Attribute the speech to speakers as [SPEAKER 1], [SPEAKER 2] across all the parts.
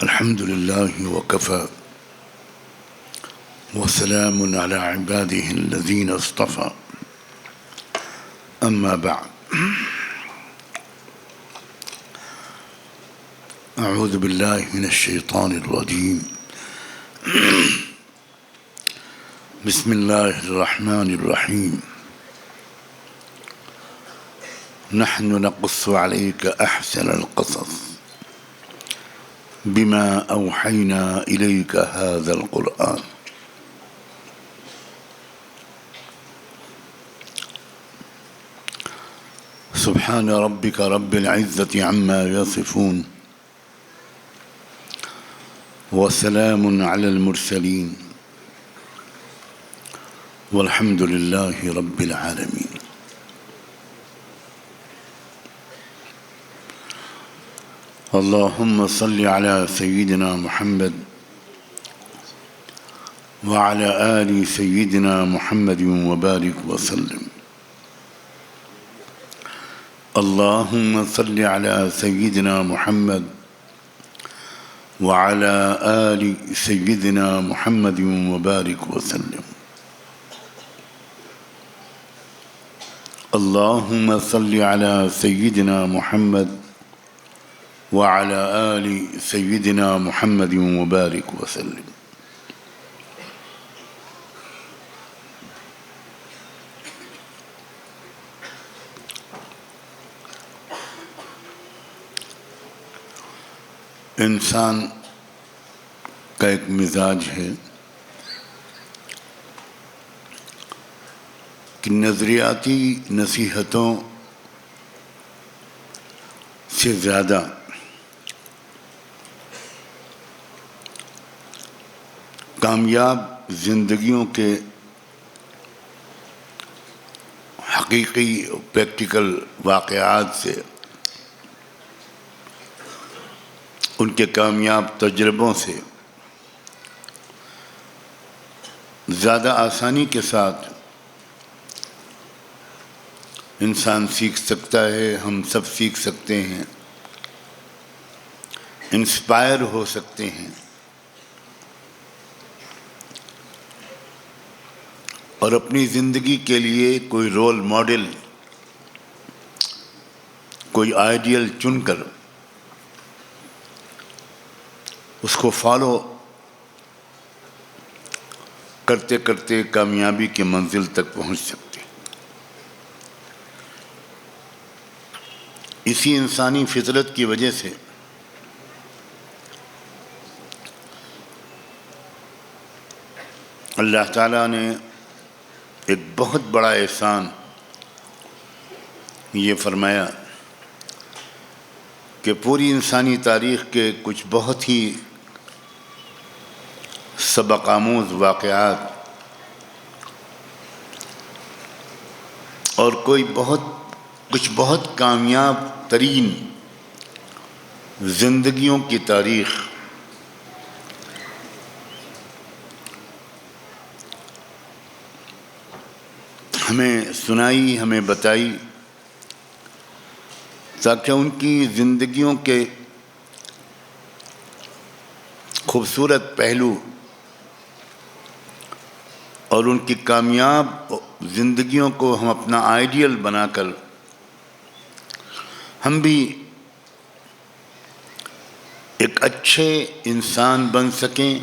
[SPEAKER 1] الحمد لله وكفى وسلام على عباده الذين اصطفى أما بعد أعوذ بالله من الشيطان الرجيم بسم الله الرحمن الرحيم نحن نقص عليك أحسن القصص بما أوحينا إليك هذا القرآن سبحان ربك رب العزة عما يصفون وسلام على المرسلين والحمد لله رب العالمين. اللهم صل على سيدنا محمد وعلى آل سيدنا محمد وبارك وسلم. اللهم صل على سيدنا محمد وعلى آل سيدنا محمد وبارك وسلم. اللهم صل على سيدنا محمد وعلى آل سيدنا محمد وبارك وسلم. انسان کا ایک مزاج ہے کہ نظریاتی نصیحتوں سے زیادہ کامیاب زندگیوں کے حقیقی پریکٹیکل واقعات سے، ان کے کامیاب تجربوں سے زیادہ آسانی کے ساتھ انسان سیکھ سکتا ہے. ہم سب سیکھ سکتے ہیں، انسپائر ہو سکتے ہیں اور اپنی زندگی کے لیے کوئی رول ماڈل، کوئی آئیڈیل چن کر اس کو فالو کرتے کرتے کامیابی کے منزل تک پہنچ سکتے. اسی انسانی فطرت کی وجہ سے اللہ تعالیٰ نے ایک بہت بڑا احسان یہ فرمایا کہ پوری انسانی تاریخ کے کچھ بہت ہی سبق آموز واقعات اور کچھ بہت کامیاب ترین زندگیوں کی تاریخ ہمیں سنائی، ہمیں بتائی، تاکہ ان کی زندگیوں کے خوبصورت پہلو اور ان کی کامیاب زندگیوں کو ہم اپنا آئیڈیل بنا کر ہم بھی ایک اچھے انسان بن سکیں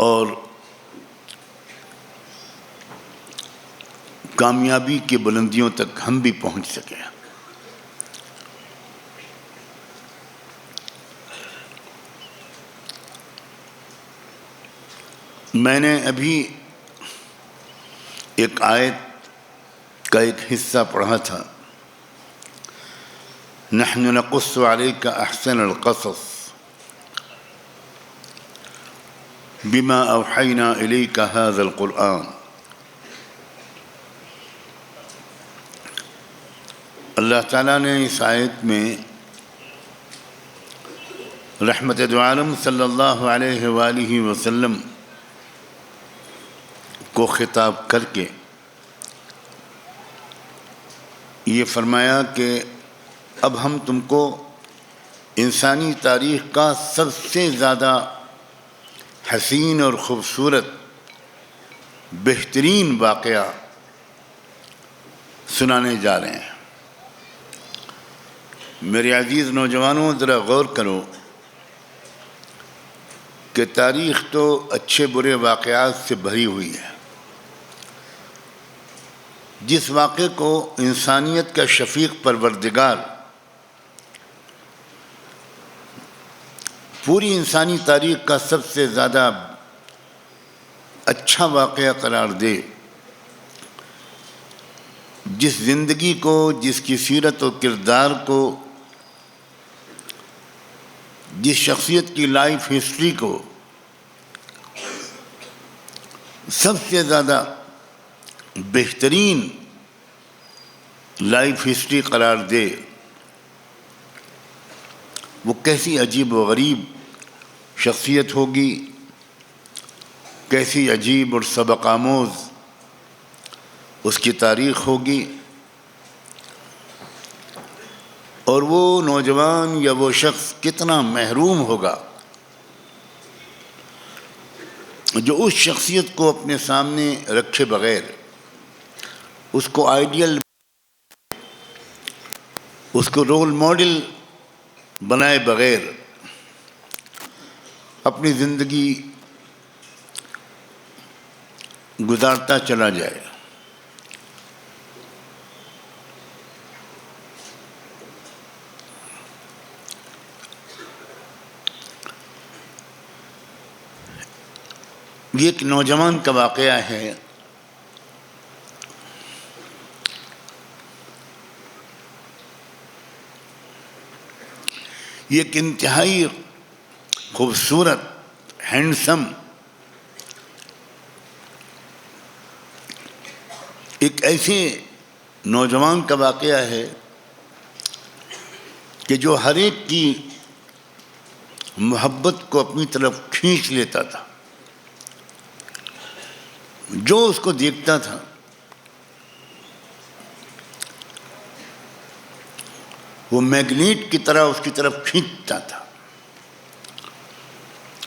[SPEAKER 1] اور کامیابی کی بلندیوں تک ہم بھی پہنچ سکیں. میں نے ابھی ایک آیت کا ایک حصہ پڑھا تھا، نحن نقص عليك احسن القصص بما اوحينا اليك هذا القرآن. اللہ تعالیٰ نے اس آیت میں رحمت دو عالم صلی اللہ علیہ وآلہ وسلم کو خطاب کر کے یہ فرمایا کہ اب ہم تم کو انسانی تاریخ کا سب سے زیادہ حسین اور خوبصورت بہترین واقعہ سنانے جا رہے ہیں۔ میرے عزیز نوجوانوں، ذرا غور کرو کہ تاریخ تو اچھے برے واقعات سے بھری ہوئی ہے۔ جس واقعے کو انسانیت کا شفیق پروردگار پوری انسانی تاریخ کا سب سے زیادہ اچھا واقعہ قرار دے، جس زندگی کو، جس کی سیرت و کردار کو، جس شخصیت کی لائف ہسٹری کو سب سے زیادہ بہترین لائف ہسٹری قرار دے، وہ کیسی عجیب و غریب شخصیت ہوگی، کیسی عجیب اور سبق آموز اس کی تاریخ ہوگی، اور وہ نوجوان یا وہ شخص کتنا محروم ہوگا جو اس شخصیت کو اپنے سامنے رکھے بغیر، اس کو آئیڈیل، اس کو رول ماڈل بنائے بغیر اپنی زندگی گزارتا چلا جائے۔ یہ ایک نوجوان کا واقعہ ہے۔ یہ ایک انتہائی خوبصورت، ہینڈسم، ایک ایسے نوجوان کا واقعہ ہے کہ جو ہر ایک کی محبت کو اپنی طرف کھینچ لیتا تھا۔ جو اس کو دیکھتا تھا وہ میگنیٹ کی طرح اس کی طرف کھینچتا تھا،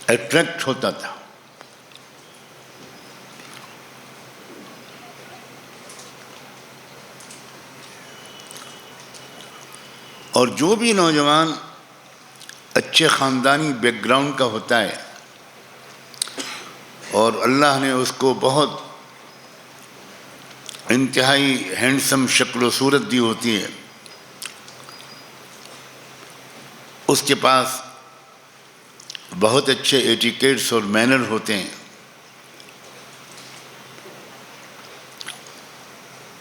[SPEAKER 1] اٹریکٹ ہوتا تھا۔ اور جو بھی نوجوان اچھے خاندانی بیک گراؤنڈ کا ہوتا ہے اور اللہ نے اس کو بہت انتہائی ہینڈسم شکل و صورت دی ہوتی ہے، اس کے پاس بہت اچھے ایٹیکیٹس اور مینر ہوتے ہیں،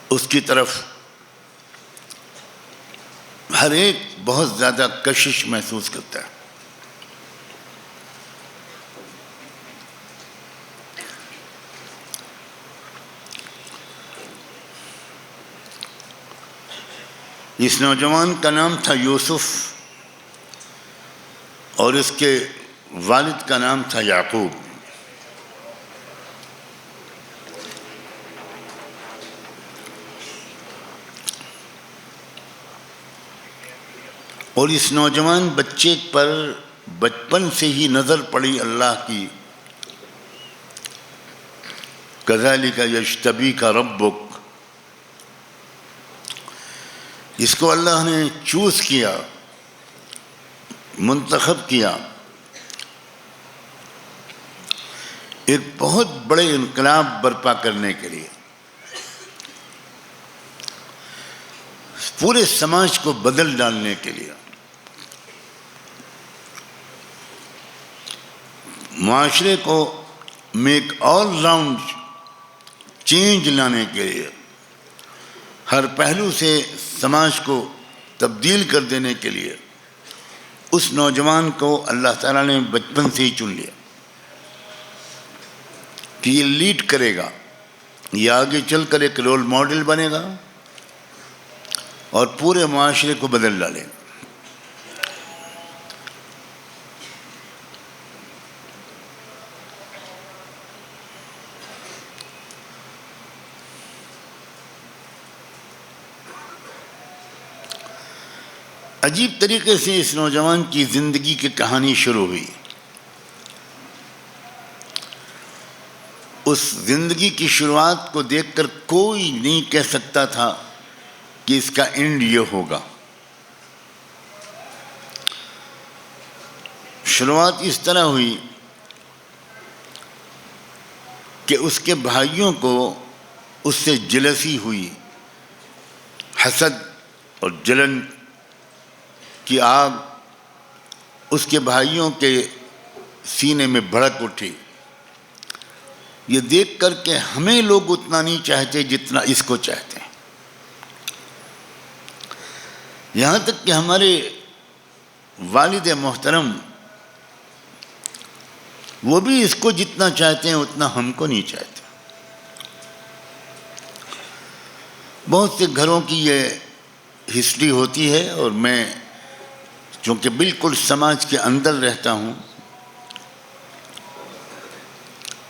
[SPEAKER 1] اس کی طرف ہر ایک بہت زیادہ کشش محسوس کرتا ہے۔ اس نوجوان کا نام تھا یوسف اور اس کے والد کا نام تھا یعقوب۔ اور اس نوجوان بچے پر بچپن سے ہی نظر پڑی اللہ کی، کذالک یجتبیک ربک، اس کو اللہ نے چوز کیا، منتخب کیا، ایک بہت بڑے انقلاب برپا کرنے کے لیے، پورے سماج کو بدل ڈالنے کے لیے، معاشرے کو میں ایک آل راؤنڈ چینج لانے کے لیے، ہر پہلو سے سماج کو تبدیل کر دینے کے لیے اس نوجوان کو اللہ تعالیٰ نے بچپن سے ہی چن لیا کہ یہ لیڈ کرے گا، یہ آگے چل کر ایک رول ماڈل بنے گا اور پورے معاشرے کو بدل ڈالے گا۔ عجیب طریقے سے اس نوجوان کی زندگی کی کہانی شروع ہوئی. اس زندگی کی شروعات کو دیکھ کر کوئی نہیں کہہ سکتا تھا کہ اس کا اینڈ یہ ہوگا. شروعات اس طرح ہوئی کہ اس کے بھائیوں کو اس سے جلسی ہوئی. حسد اور جلن کی آگ اس کے بھائیوں کے سینے میں بھڑک اٹھی. یہ دیکھ کر کہ ہمیں لوگ اتنا نہیں چاہتے جتنا اس کو چاہتے ہیں. یہاں تک کہ ہمارے والد محترم وہ بھی اس کو جتنا چاہتے ہیں اتنا ہم کو نہیں چاہتے. بہت سے گھروں کی یہ ہسٹری ہوتی ہے، اور میں چونکہ بالکل سماج کے اندر رہتا ہوں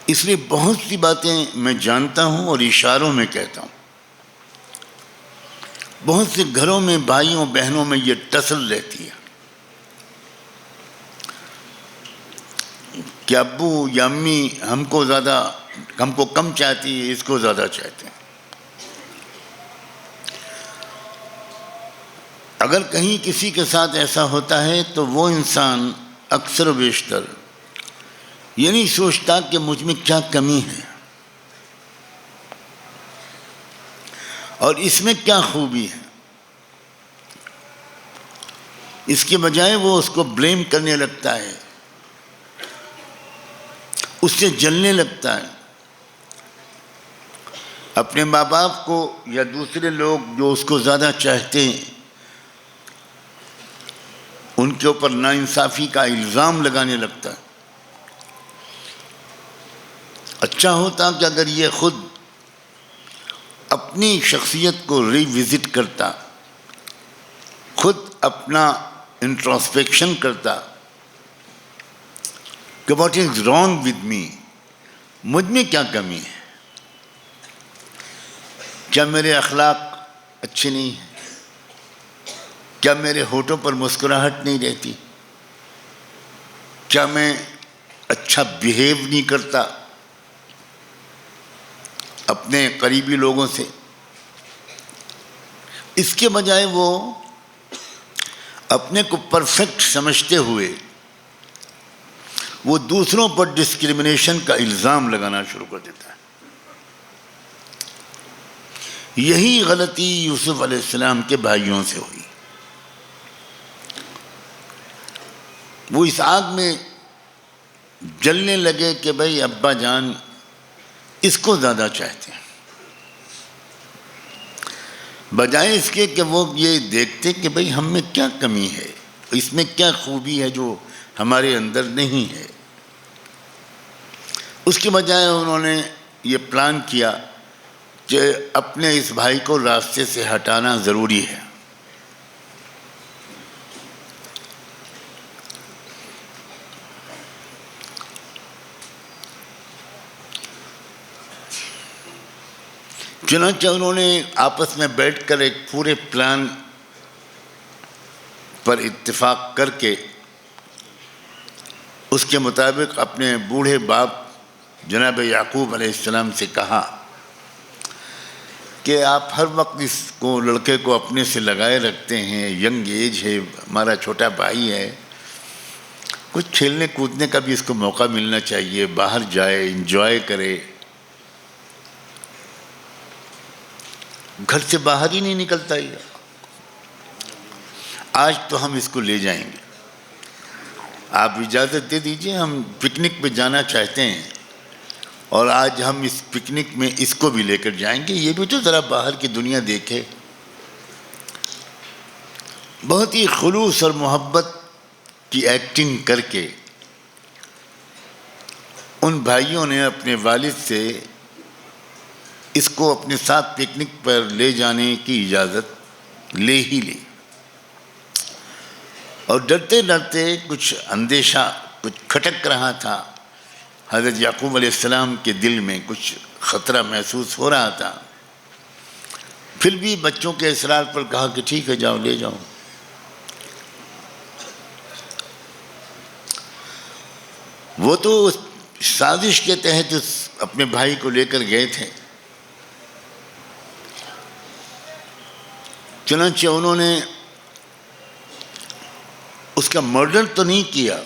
[SPEAKER 1] اس لیے بہت سی باتیں میں جانتا ہوں اور اشاروں میں کہتا ہوں. بہت سے گھروں میں بھائیوں بہنوں میں یہ ٹسل رہتی ہے کہ ابو یا امی ہم کو کم چاہتی ہے، اس کو زیادہ چاہتے ہیں. اگر کہیں کسی کے ساتھ ایسا ہوتا ہے تو وہ انسان اکثر و بیشتر یہ نہیں سوچتا کہ مجھ میں کیا کمی ہے اور اس میں کیا خوبی ہے. اس کے بجائے وہ اس کو بلیم کرنے لگتا ہے، اس سے جلنے لگتا ہے. اپنے ماں باپ کو یا دوسرے لوگ جو اس کو زیادہ چاہتے ہیں ان کے اوپر ناانصافی کا الزام لگانے لگتا ہے. اچھا ہوتا کہ اگر یہ خود اپنی شخصیت کو ری وزٹ کرتا، خود اپنا انٹروسپیکشن کرتا کہ what is wrong with me, مجھ میں کیا کمی ہے، کیا میرے اخلاق اچھے نہیں ہیں، کیا میرے ہونٹوں پر مسکراہٹ نہیں رہتی، کیا میں اچھا بیہیو نہیں کرتا اپنے قریبی لوگوں سے. اس کے بجائے وہ اپنے کو پرفیکٹ سمجھتے ہوئے وہ دوسروں پر ڈسکرمنیشن کا الزام لگانا شروع کر دیتا ہے. یہی غلطی یوسف علیہ السلام کے بھائیوں سے ہوئی. وہ اس آگ میں جلنے لگے کہ بھائی ابا جان اس کو زیادہ چاہتے ہیں، بجائے اس کے کہ وہ یہ دیکھتے کہ بھائی ہم میں کیا کمی ہے، اس میں کیا خوبی ہے جو ہمارے اندر نہیں ہے. اس کے بجائے انہوں نے یہ پلان کیا کہ اپنے اس بھائی کو راستے سے ہٹانا ضروری ہے. چنانچہ انہوں نے آپس میں بیٹھ کر ایک پورے پلان پر اتفاق کر کے اس کے مطابق اپنے بوڑھے باپ جناب یعقوب علیہ السلام سے کہا کہ آپ ہر وقت اس کو لڑکے کو اپنے سے لگائے رکھتے ہیں، ینگ ایج ہے، ہمارا چھوٹا بھائی ہے، کچھ کھیلنے کودنے کا بھی اس کو موقع ملنا چاہیے، باہر جائے، انجوائے کرے. گھر سے باہر ہی نہیں نکلتا ہے. آج تو ہم اس کو لے جائیں گے، آپ اجازت دے دیجئے، ہم پکنک پہ جانا چاہتے ہیں اور آج ہم اس پکنک میں اس کو بھی لے کر جائیں گے، یہ بھی تو ذرا باہر کی دنیا دیکھے. بہت ہی خلوص اور محبت کی ایکٹنگ کر کے ان بھائیوں نے اپنے والد سے اس کو اپنے ساتھ پکنک پر لے جانے کی اجازت لے ہی لی. اور ڈرتے ڈرتے کچھ اندیشہ کچھ کھٹک رہا تھا، حضرت یعقوب علیہ السلام کے دل میں کچھ خطرہ محسوس ہو رہا تھا. پھر بھی بچوں کے اصرار پر کہا کہ ٹھیک ہے جاؤ، لے جاؤ. وہ تو اس سازش کے تحت اپنے بھائی کو لے کر گئے تھے. چنانچہ انہوں نے اس کا مرڈر تو نہیں کیا،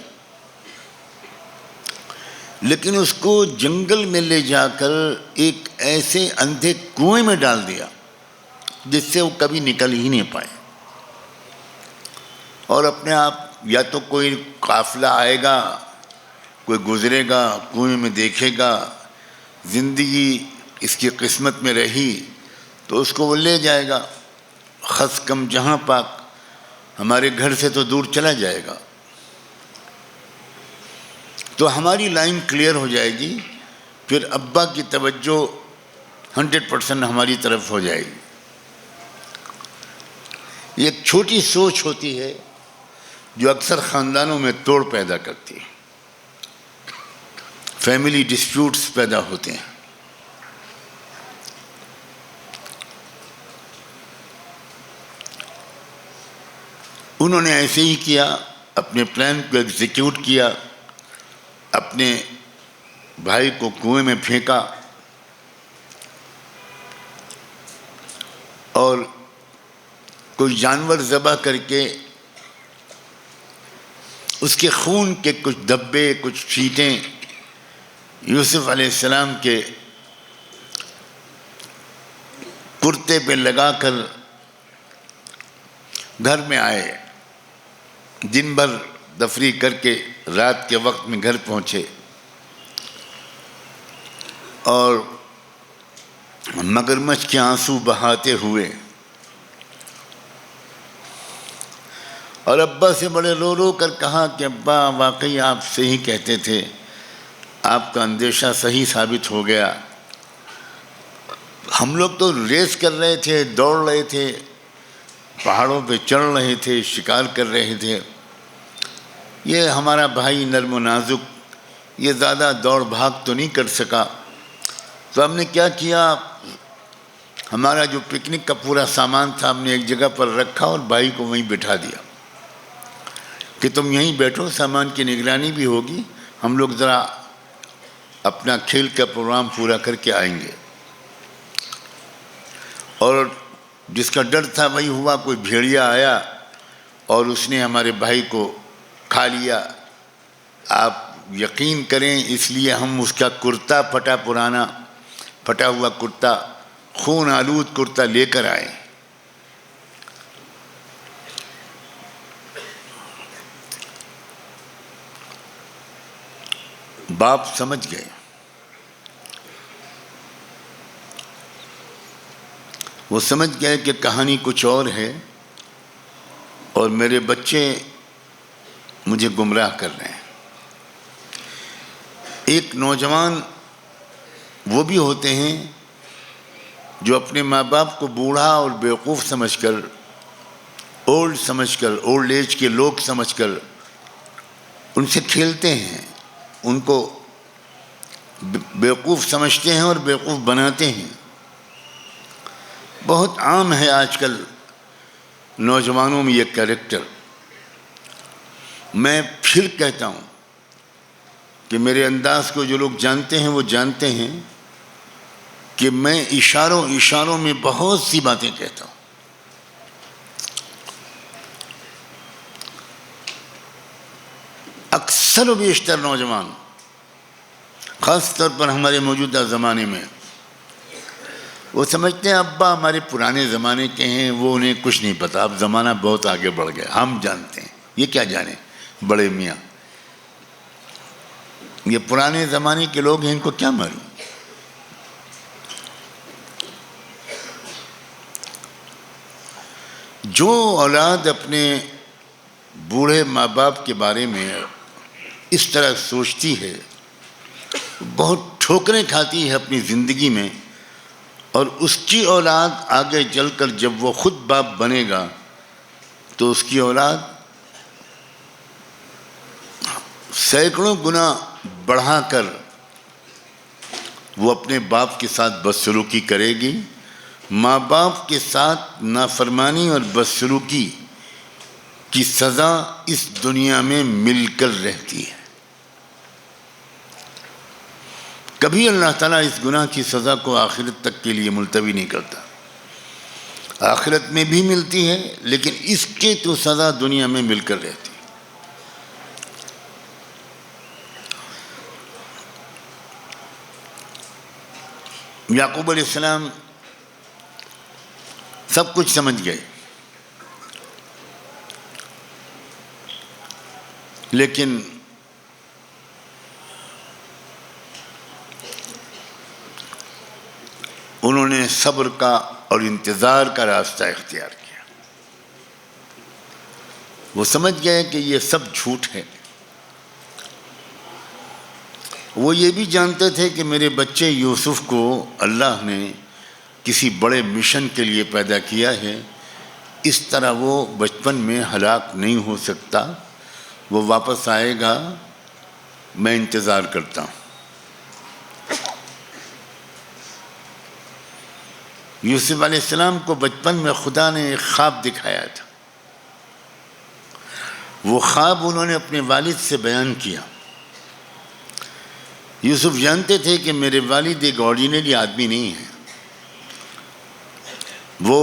[SPEAKER 1] لیکن اس کو جنگل میں لے جا کر ایک ایسے اندھے کنویں میں ڈال دیا جس سے وہ کبھی نکل ہی نہیں پائے. اور اپنے آپ، یا تو کوئی قافلہ آئے گا، کوئی گزرے گا، کنویں میں دیکھے گا، زندگی اس کی قسمت میں رہی تو اس کو وہ لے جائے گا. خس کم جہاں پاک، ہمارے گھر سے تو دور چلا جائے گا. تو ہماری لائن کلیئر ہو جائے گی، پھر ابا کی توجہ 100% ہماری طرف ہو جائے گی. یہ ایک چھوٹی سوچ ہوتی ہے جو اکثر خاندانوں میں توڑ پیدا کرتی ہے، فیملی ڈسپیوٹس پیدا ہوتے ہیں. انہوں نے ایسے ہی کیا، اپنے پلان کو ایگزیکیوٹ کیا، اپنے بھائی کو کنویں میں پھینکا اور کوئی جانور ذبح کر کے اس کے خون کے کچھ دھبے، کچھ چھینٹیں یوسف علیہ السلام کے کرتے پہ لگا کر گھر میں آئے. دن بھر تفریح کر کے رات کے وقت میں گھر پہنچے اور مگرمچھ کے آنسو بہاتے ہوئے اور ابا سے بڑے رو رو کر کہا کہ ابا واقعی آپ صحیح کہتے تھے، آپ کا اندیشہ صحیح ثابت ہو گیا. ہم لوگ تو ریس کر رہے تھے، دوڑ رہے تھے، پہاڑوں پہ چڑھ رہے تھے، شکار کر رہے تھے. یہ ہمارا بھائی نرم و نازک، یہ زیادہ دوڑ بھاگ تو نہیں کر سکا. تو ہم نے کیا کیا، ہمارا جو پکنک کا پورا سامان تھا ہم نے ایک جگہ پر رکھا اور بھائی کو وہیں بٹھا دیا کہ تم یہیں بیٹھو، سامان کی نگرانی بھی ہوگی، ہم لوگ ذرا اپنا کھیل کا پروگرام پورا کر کے آئیں گے. اور جس کا ڈر تھا وہی ہوا. کوئی بھیڑیا آیا اور اس نے ہمارے بھائی کو کھا لیا. آپ یقین کریں، اس لیے ہم اس کا کرتا پرانا پھٹا ہوا کرتا، خون آلود کرتا لے کر آئے. باپ سمجھ گئے، وہ سمجھ گئے کہ کہانی کچھ اور ہے اور میرے بچے مجھے گمراہ کر رہے ہیں. ایک نوجوان وہ بھی ہوتے ہیں جو اپنے ماں باپ کو بوڑھا اور بیوقوف سمجھ کر، اولڈ ایج کے لوگ سمجھ کر ان سے کھیلتے ہیں، ان کو بیوقوف سمجھتے ہیں اور بیوقوف بناتے ہیں. بہت عام ہے آج کل نوجوانوں میں یہ کیریکٹر. میں پھر کہتا ہوں کہ میرے انداز کو جو لوگ جانتے ہیں وہ جانتے ہیں کہ میں اشاروں میں بہت سی باتیں کہتا ہوں. اکثر و بیشتر نوجوان، خاص طور پر ہمارے موجودہ زمانے میں، وہ سمجھتے ہیں ابا ہمارے پرانے زمانے کے ہیں، وہ انہیں کچھ نہیں پتا، اب زمانہ بہت آگے بڑھ گیا، ہم جانتے ہیں. یہ کیا جانے بڑے میاں، یہ پرانے زمانے کے لوگ ہیں، ان کو کیا معلوم. جو اولاد اپنے بوڑھے ماں باپ کے بارے میں اس طرح سوچتی ہے بہت ٹھوکریں کھاتی ہے اپنی زندگی میں، اور اس کی اولاد آگے چل کر جب وہ خود باپ بنے گا تو اس کی اولاد سینکڑوں گنا بڑھا کر وہ اپنے باپ کے ساتھ بدسلوکی کرے گی. ماں باپ کے ساتھ نافرمانی اور بدسلوکی کی سزا اس دنیا میں مل کر رہتی ہے. کبھی اللہ تعالیٰ اس گناہ کی سزا کو آخرت تک کے لیے ملتوی نہیں کرتا. آخرت میں بھی ملتی ہے لیکن اس کے تو سزا دنیا میں مل کر رہتی. یعقوب علیہ السلام سب کچھ سمجھ گئے لیکن انہوں نے صبر کا اور انتظار کا راستہ اختیار کیا. وہ سمجھ گئے کہ یہ سب جھوٹ ہے. وہ یہ بھی جانتے تھے کہ میرے بچے یوسف کو اللہ نے کسی بڑے مشن کے لیے پیدا کیا ہے، اس طرح وہ بچپن میں ہلاک نہیں ہو سکتا، وہ واپس آئے گا، میں انتظار کرتا ہوں. یوسف علیہ السلام کو بچپن میں خدا نے ایک خواب دکھایا تھا. وہ خواب انہوں نے اپنے والد سے بیان کیا. یوسف جانتے تھے کہ میرے والد ایک آرڈینری آدمی نہیں ہے، وہ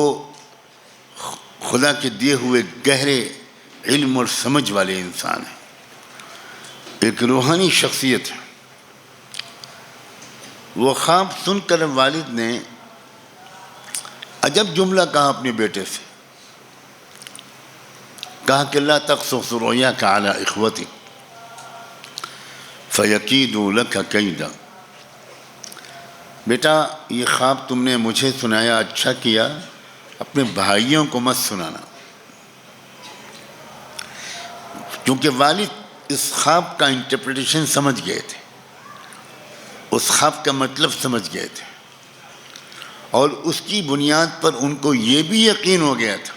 [SPEAKER 1] خدا کے دیے ہوئے گہرے علم اور سمجھ والے انسان ہیں، ایک روحانی شخصیت ہے. وہ خواب سن کر والد نے عجب جملہ کہا اپنے بیٹے سے. کہا کہ لا تقصص رؤیاک علی اخوتک فیکیدوا لک کیدا. بیٹا یہ خواب تم نے مجھے سنایا، اچھا کیا، اپنے بھائیوں کو مت سنانا. کیونکہ والد اس خواب کا انٹرپریٹیشن سمجھ گئے تھے، اس خواب کا مطلب سمجھ گئے تھے، اور اس کی بنیاد پر ان کو یہ بھی یقین ہو گیا تھا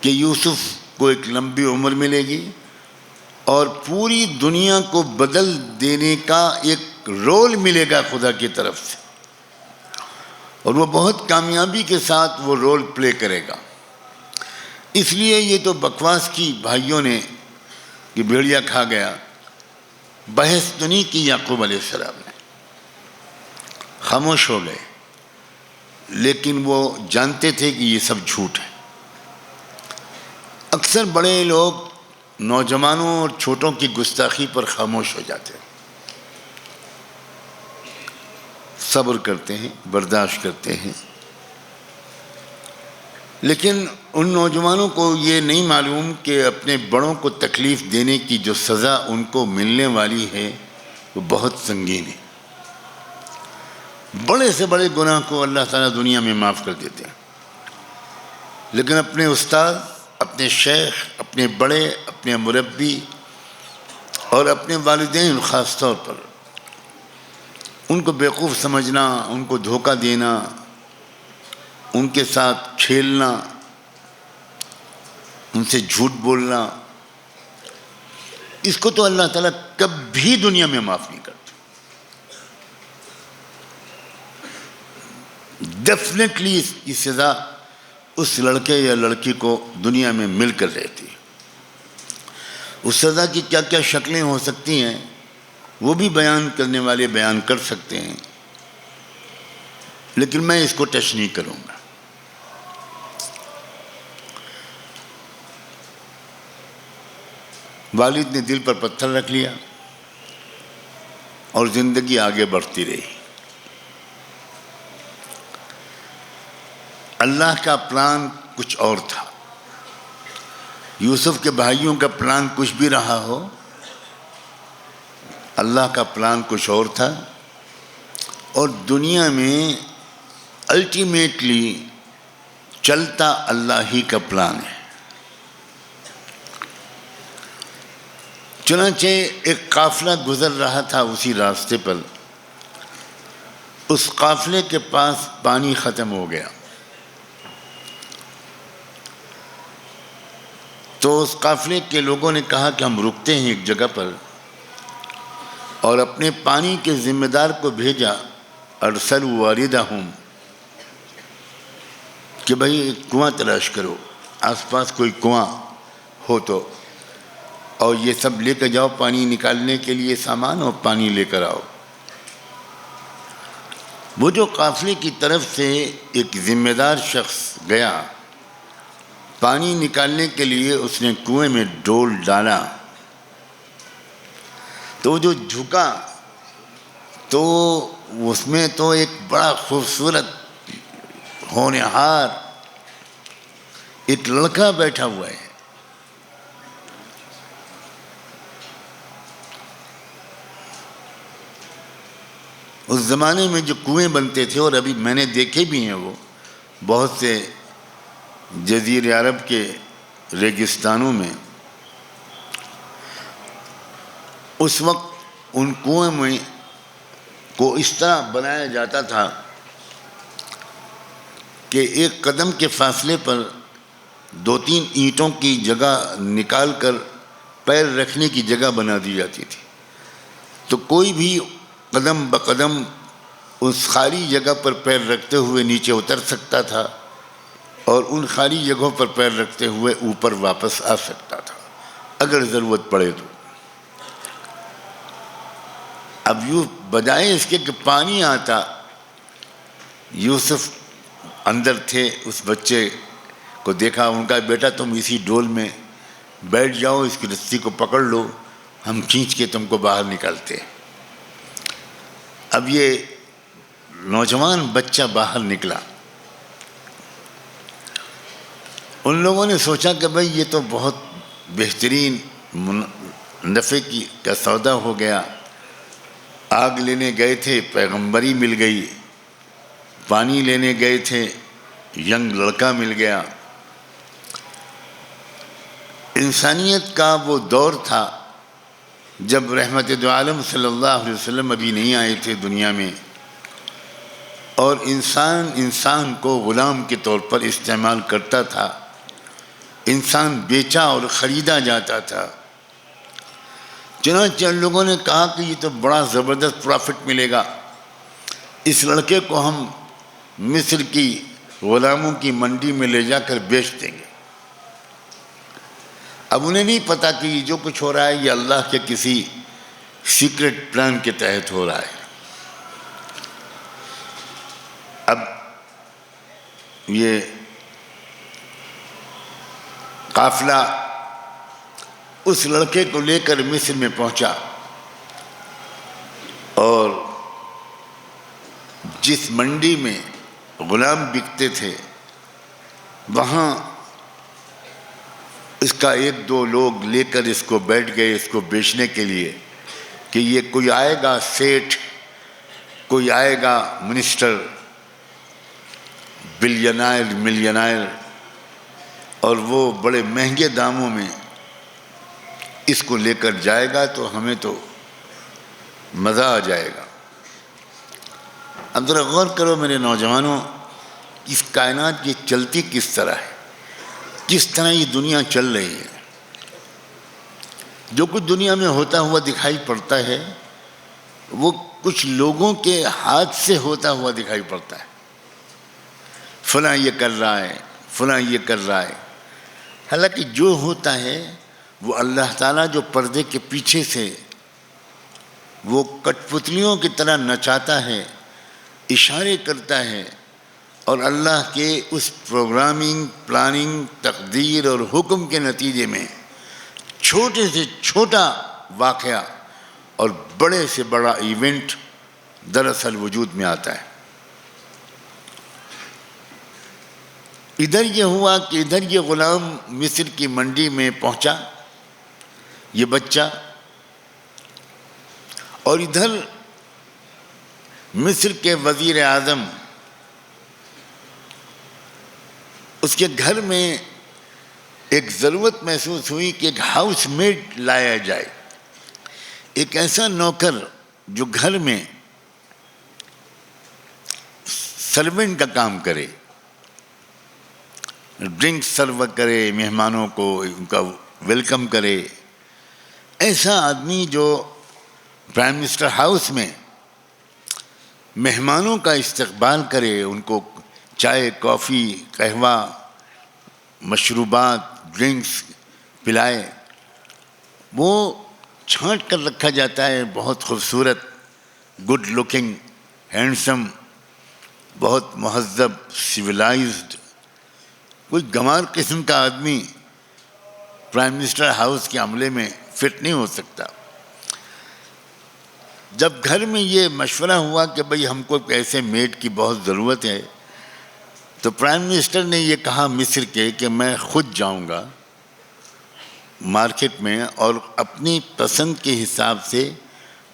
[SPEAKER 1] کہ یوسف کو ایک لمبی عمر ملے گی اور پوری دنیا کو بدل دینے کا ایک رول ملے گا خدا کی طرف سے، اور وہ بہت کامیابی کے ساتھ وہ رول پلے کرے گا. اس لیے یہ تو بکواس کی بھائیوں نے کہ بھیڑیا کھا گیا، بحث تو نہیں کی یعقوب علیہ السلام نے، خاموش ہو گئے. لیکن وہ جانتے تھے کہ یہ سب جھوٹ ہے. اکثر بڑے لوگ نوجوانوں اور چھوٹوں کی گستاخی پر خاموش ہو جاتے ہیں، صبر کرتے ہیں، برداشت کرتے ہیں، لیکن ان نوجوانوں کو یہ نہیں معلوم کہ اپنے بڑوں کو تکلیف دینے کی جو سزا ان کو ملنے والی ہے وہ بہت سنگین ہے. بڑے سے بڑے گناہ کو اللہ تعالیٰ دنیا میں معاف کر دیتے ہیں، لیکن اپنے استاد، اپنے شیخ، اپنے بڑے، اپنے مربی اور اپنے والدین خاص طور پر ان کو بیوقوف سمجھنا، ان کو دھوکہ دینا، ان کے ساتھ کھیلنا، ان سے جھوٹ بولنا، اس کو تو اللہ تعالیٰ کبھی دنیا میں معاف نہیں کرتا. ڈیفینیٹلی اس کی سزا اس لڑکے یا لڑکی کو دنیا میں مل کر رہتی ہے. اس سزا کی کیا کیا شکلیں ہو سکتی ہیں وہ بھی بیان کرنے والے بیان کر سکتے ہیں، لیکن میں اس کو ٹچ نہیں کروں گا. والد نے دل پر پتھر رکھ لیا اور زندگی آگے بڑھتی رہی. اللہ کا پلان کچھ اور تھا. یوسف کے بھائیوں کا پلان کچھ بھی رہا ہو، اللہ کا پلان کچھ اور تھا، اور دنیا میں الٹیمیٹلی چلتا اللہ ہی کا پلان ہے. چنانچہ ایک قافلہ گزر رہا تھا اسی راستے پر. اس قافلے کے پاس پانی ختم ہو گیا تو اس قافلے کے لوگوں نے کہا کہ ہم رکتے ہیں ایک جگہ پر، اور اپنے پانی کے ذمہ دار کو بھیجا، ارسلوا واردہم، کہ بھائی کنواں تلاش کرو، آس پاس کوئی کنواں ہو تو، اور یہ سب لے کر جاؤ پانی نکالنے کے لیے سامان، اور پانی لے کر آؤ. وہ جو قافلے کی طرف سے ایک ذمہ دار شخص گیا، پانی نکالنے کے لیے اس نے کنویں میں ڈول ڈالا، تو جو جھکا تو اس میں تو ایک بڑا خوبصورت ہونہار ایک لڑکا بیٹھا ہوا ہے۔ اس زمانے میں جو کنویں بنتے تھے، اور ابھی میں نے دیکھے بھی ہیں، وہ بہت سے جزیرے عرب کے ریگستانوں میں، اس وقت ان کنویں میں کو اس طرح بنایا جاتا تھا کہ ایک قدم کے فاصلے پر 2-3 اینٹوں کی جگہ نکال کر پیر رکھنے کی جگہ بنا دی جاتی تھی، تو کوئی بھی قدم بقدم اس خالی جگہ پر پیر رکھتے ہوئے نیچے اتر سکتا تھا اور ان خالی جگہوں پر پیر رکھتے ہوئے اوپر واپس آ سکتا تھا اگر ضرورت پڑے تو۔ اب یوں بجائے اس کے کہ پانی آتا، یوسف اندر تھے، اس بچے کو دیکھا، ان کا بیٹا تم اسی ڈول میں بیٹھ جاؤ، اس کی رسی کو پکڑ لو، ہم کھینچ کے تم کو باہر نکالتے۔ اب یہ نوجوان بچہ باہر نکلا، ان لوگوں نے سوچا کہ بھئی یہ تو بہت بہترین نفع کا سودا ہو گیا، آگ لینے گئے تھے پیغمبری مل گئی، پانی لینے گئے تھے ینگ لڑکا مل گیا۔ انسانیت کا وہ دور تھا جب رحمت دو عالم صلی اللہ علیہ وسلم ابھی نہیں آئے تھے دنیا میں، اور انسان کو غلام کے طور پر استعمال کرتا تھا، انسان بیچا اور خریدا جاتا تھا۔ چنانچہ لوگوں نے کہا کہ یہ تو بڑا زبردست پرافٹ ملے گا، اس لڑکے کو ہم مصر کی غلاموں کی منڈی میں لے جا کر بیچ دیں گے۔ اب انہیں نہیں پتا کہ یہ جو کچھ ہو رہا ہے یہ اللہ کے کسی سیکرٹ پلان کے تحت ہو رہا ہے۔ اب یہ قافلہ اس لڑکے کو لے کر مصر میں پہنچا، اور جس منڈی میں غلام بکتے تھے وہاں اس کا 1-2 لوگ لے کر اس کو بیٹھ گئے اس کو بیچنے کے لیے کہ یہ کوئی آئے گا سیٹھ، کوئی آئے گا منسٹر، بلینائر ملینائر، اور وہ بڑے مہنگے داموں میں اس کو لے کر جائے گا تو ہمیں تو مزہ آ جائے گا۔ اب ذرا غور کرو میرے نوجوانوں، اس کائنات کی چلتی کس طرح ہے، کس طرح یہ دنیا چل رہی ہے۔ جو کچھ دنیا میں ہوتا ہوا دکھائی پڑتا ہے وہ کچھ لوگوں کے ہاتھ سے ہوتا ہوا دکھائی پڑتا ہے، فلاں یہ کر رہا ہے، فلاں یہ کر رہا ہے، حالانکہ جو ہوتا ہے وہ اللہ تعالیٰ جو پردے کے پیچھے سے وہ کٹ پتلیوں کی طرح نچاتا ہے، اشارے کرتا ہے، اور اللہ کے اس پروگرامنگ، پلاننگ، تقدیر اور حکم کے نتیجے میں چھوٹے سے چھوٹا واقعہ اور بڑے سے بڑا ایونٹ دراصل وجود میں آتا ہے۔ ادھر یہ ہوا کہ ادھر یہ غلام مصر کی منڈی میں پہنچا، یہ بچہ، اور ادھر مصر کے وزیر اعظم، اس کے گھر میں ایک ضرورت محسوس ہوئی کہ ایک ہاؤس میڈ لایا جائے، ایک ایسا نوکر جو گھر میں سرونٹ کا کام کرے، ڈرنک سرو کرے، مہمانوں کو ان کا ویلکم کرے، ایسا آدمی جو پرائم منسٹر ہاؤس میں مہمانوں کا استقبال کرے، ان کو چائے، کافی، قہوہ، مشروبات، ڈرنکس پلائے، وہ چھانٹ کر رکھا جاتا ہے، بہت خوبصورت، گڈ لکنگ، ہینڈسم بہت مہذب سویلائزڈ کوئی گنوار قسم کا آدمی پرائم منسٹر ہاؤس کے عملے میں فٹ نہیں ہو سکتا. جب گھر میں یہ مشورہ ہوا کہ بھئی ہم کو ایسے میڈ کی بہت ضرورت ہے تو پرائم منسٹر نے یہ کہا مصر کے کہ میں خود جاؤں گا مارکیٹ میں اور اپنی پسند کے حساب سے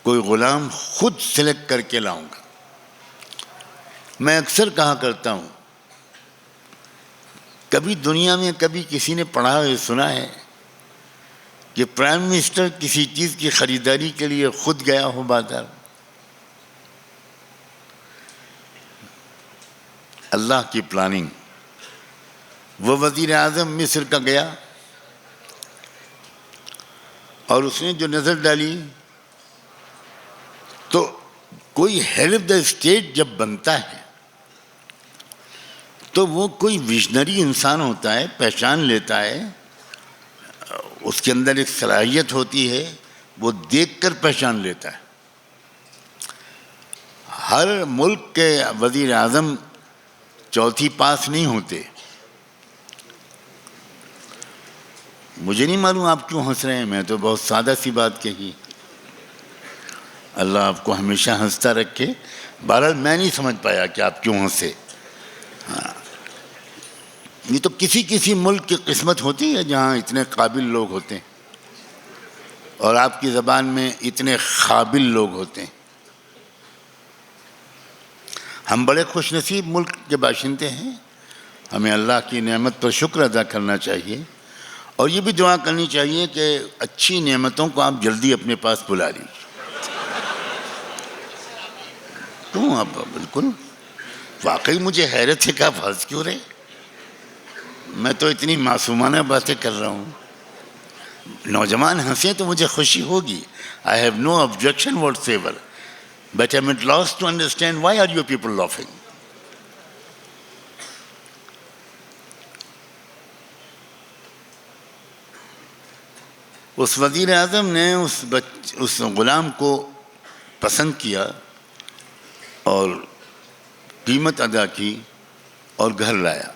[SPEAKER 1] کوئی غلام خود سلیکٹ کر کے لاؤں گا. میں اکثر کہا کرتا ہوں کبھی دنیا میں کبھی کسی نے پڑھا ہے سنا ہے کہ پرائم منسٹر کسی چیز کی خریداری کے لیے خود گیا ہو بازار؟ اللہ کی پلاننگ. وہ وزیر اعظم مصر کا گیا اور اس نے جو نظر ڈالی تو کوئی ہیڈ آف دا اسٹیٹ جب بنتا ہے تو وہ کوئی ویژنری انسان ہوتا ہے, پہچان لیتا ہے, اس کے اندر ایک صلاحیت ہوتی ہے, وہ دیکھ کر پہچان لیتا ہے. ہر ملک کے وزیر اعظم چوتھی پاس نہیں ہوتے. مجھے نہیں معلوم آپ کیوں ہنس رہے ہیں, میں تو بہت سادہ سی بات کہی. اللہ آپ کو ہمیشہ ہنستا رکھے. بہرحال میں نہیں سمجھ پایا کہ آپ کیوں ہنسے. یہ تو کسی کسی ملک کی قسمت ہوتی ہے جہاں اتنے قابل لوگ ہوتے ہیں اور آپ کی زبان میں اتنے قابل لوگ ہوتے ہیں. ہم بڑے خوش نصیب ملک کے باشندے ہیں. ہمیں اللہ کی نعمت پر شکر ادا کرنا چاہیے اور یہ بھی دعا کرنی چاہیے کہ اچھی نعمتوں کو آپ جلدی اپنے پاس بلا لیجیے. کیوں آپ بالکل واقعی مجھے حیرت ہے کہ آپ ہنس کیوں رہے؟ میں تو اتنی معصومانہ باتیں کر رہا ہوں. نوجوان ہنسیں تو مجھے خوشی ہوگی. I have no objection whatsoever. But I'm at loss to understand why are you people laughing. اس وزیر اعظم نے اس غلام کو پسند کیا اور قیمت ادا کی اور گھر لایا.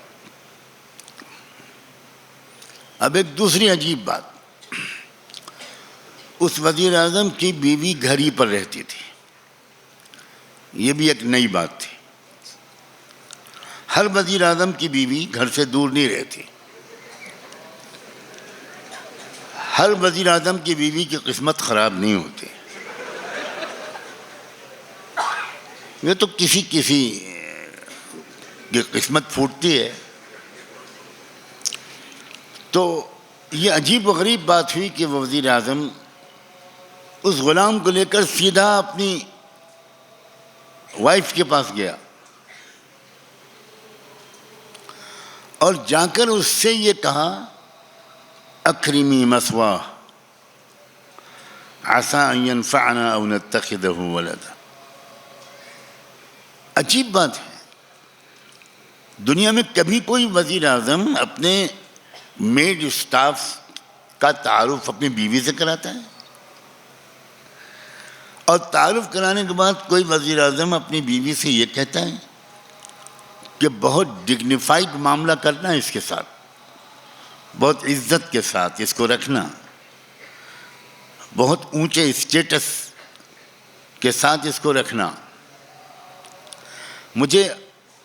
[SPEAKER 1] اب ایک دوسری عجیب بات, اس وزیر اعظم کی بیوی گھر ہی پر رہتی تھی. یہ بھی ایک نئی بات تھی. ہر وزیر اعظم کی بیوی گھر سے دور نہیں رہتی. ہر وزیر اعظم کی بیوی کی قسمت خراب نہیں ہوتی. یہ تو کسی کسی کی قسمت پھوٹتی ہے. تو یہ عجیب و غریب بات ہوئی کہ وہ وزیر اعظم اس غلام کو لے کر سیدھا اپنی وائف کے پاس گیا اور جا کر اس سے یہ کہا اکرمی مثواہ عسى ان ينفعنا او نتخذه ولدا. عجیب بات ہے, دنیا میں کبھی کوئی وزیر اعظم اپنے میڈ اسٹاف کا تعارف اپنی بیوی سے کراتا ہے؟ اور تعارف کرانے کے بعد کوئی وزیر اعظم اپنی بیوی سے یہ کہتا ہے کہ بہت ڈگنیفائڈ معاملہ کرنا ہے اس کے ساتھ, بہت عزت کے ساتھ اس کو رکھنا, بہت اونچے اسٹیٹس کے ساتھ اس کو رکھنا. مجھے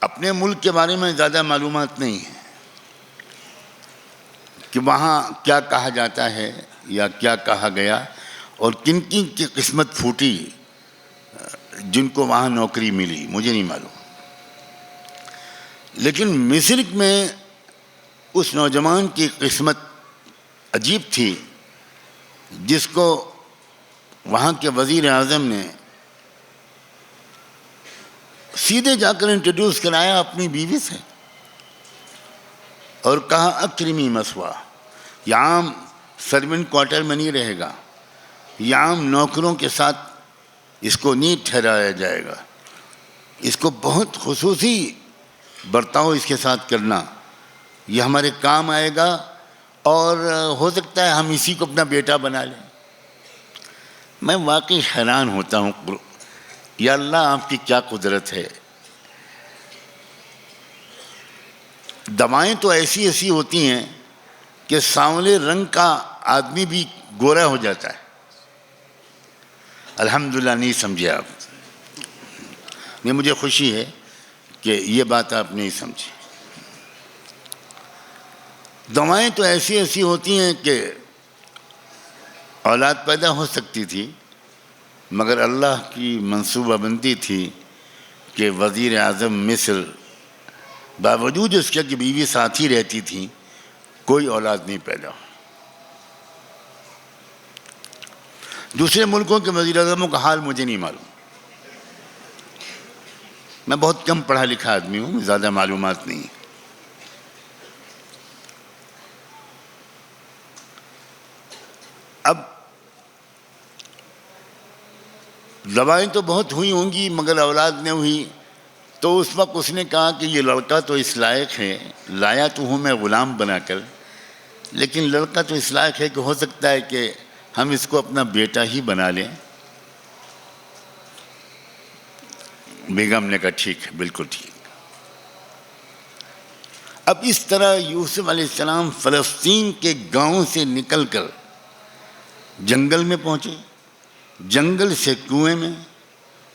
[SPEAKER 1] اپنے ملک کے بارے میں زیادہ معلومات نہیں ہے کہ وہاں کیا کہا جاتا ہے یا کیا کہا گیا اور کن کن کی قسمت پھوٹی جن کو وہاں نوکری ملی, مجھے نہیں معلوم. لیکن مصر میں اس نوجوان کی قسمت عجیب تھی جس کو وہاں کے وزیر اعظم نے سیدھے جا کر انٹروڈیوس کرایا اپنی بیوی سے اور کہا اکرمی مثواہ. یہ عام سروینٹ کوارٹر میں نہیں رہے گا, یہ عام نوکروں کے ساتھ اس کو نہیں ٹھہرایا جائے گا, اس کو بہت خصوصی برتاؤ اس کے ساتھ کرنا, یہ ہمارے کام آئے گا اور ہو سکتا ہے ہم اسی کو اپنا بیٹا بنا لیں. میں واقعی حیران ہوتا ہوں, یا اللہ آپ کی کیا قدرت ہے دوائیں تو ایسی ایسی ہوتی ہیں کہ سانولے رنگ کا آدمی بھی گورا ہو جاتا ہے. الحمدللہ نہیں سمجھے آپ. نہیں، مجھے خوشی ہے کہ یہ بات آپ نہیں سمجھی. دوائیں تو ایسی ایسی ہوتی ہیں کہ اولاد پیدا ہو سکتی تھی، مگر اللہ کی منصوبہ بندی تھی کہ وزیر اعظم مصر باوجود اس کے کہ بیوی ساتھ ہی رہتی تھی، کوئی اولاد نہیں پیدا ہو. دوسرے ملکوں کے وزیر اعظموں کا حال مجھے نہیں معلوم. میں بہت کم پڑھا لکھا آدمی ہوں، زیادہ معلومات نہیں. اب دوائیں تو بہت ہوئی ہوں گی مگر اولاد نہیں ہوئی، تو اس وقت اس نے کہا کہ یہ لڑکا تو اس لائق ہے، لایا تو ہوں میں غلام بنا کر، لیکن لڑکا تو اس لائق ہے کہ ہو سکتا ہے کہ ہم اس کو اپنا بیٹا ہی بنا لیں. بیگم نے کہا ٹھیک ہے، بالکل ٹھیک. اب اس طرح یوسف علیہ السلام فلسطین کے گاؤں سے نکل کر جنگل میں پہنچے، جنگل سے کنویں میں،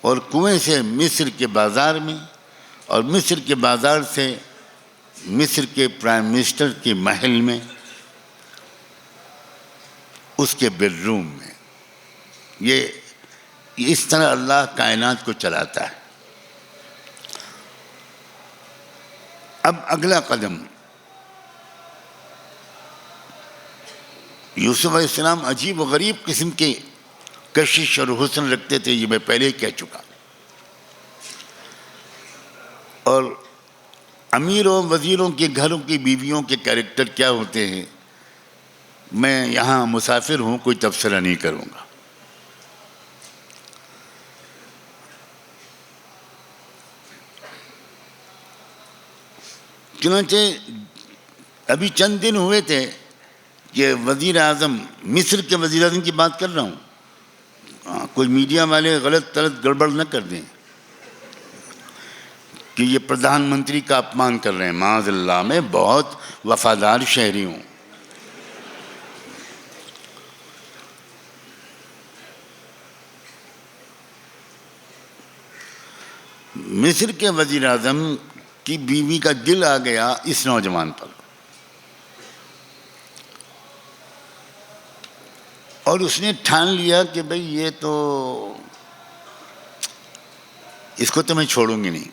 [SPEAKER 1] اور کنویں سے مصر کے بازار میں، اور مصر کے بازار سے مصر کے پرائم منسٹر کے محل میں، اس کے بیڈ روم میں. یہ اس طرح اللہ کائنات کو چلاتا ہے. اب اگلا قدم، یوسف علیہ السلام عجیب و غریب قسم کے کشش اور حسن رکھتے تھے، یہ میں پہلے ہی کہہ چکا. اور امیروں وزیروں کے گھروں کی بیویوں کے کیریکٹر کیا ہوتے ہیں، میں یہاں مسافر ہوں، کوئی تبصرہ نہیں کروں گا. چنانچہ ابھی چند دن ہوئے تھے کہ وزیر اعظم، مصر کے وزیر اعظم کی بات کر رہا ہوں، کوئی میڈیا والے غلط طلط گڑبڑ نہ کر دیں کہ یہ پردھان منتری کا اپمان کر رہے ہیں. معاذ اللہ، میں بہت وفادار شہری ہوں. مصر کے وزیر اعظم کی بیوی کا دل آ گیا اس نوجوان پر، اور اس نے ٹھان لیا کہ بھئی یہ تو، اس کو تو میں چھوڑوں گی نہیں،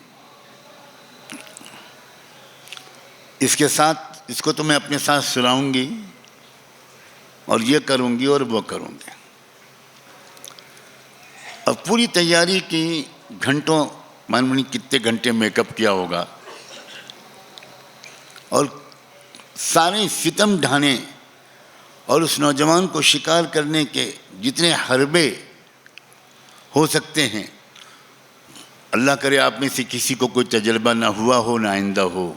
[SPEAKER 1] اس کو تو میں اپنے ساتھ سلاؤں گی، اور یہ کروں گی اور وہ کروں گی. اور پوری تیاری کی، گھنٹوں، معلوم نہیں کتنے گھنٹے میک اپ کیا ہوگا، اور سارے ستم ڈھانے اور اس نوجوان کو شکار کرنے کے جتنے حربے ہو سکتے ہیں. اللہ کرے آپ میں سے کسی کو کوئی تجربہ نہ ہوا ہو، نہ آئندہ ہو.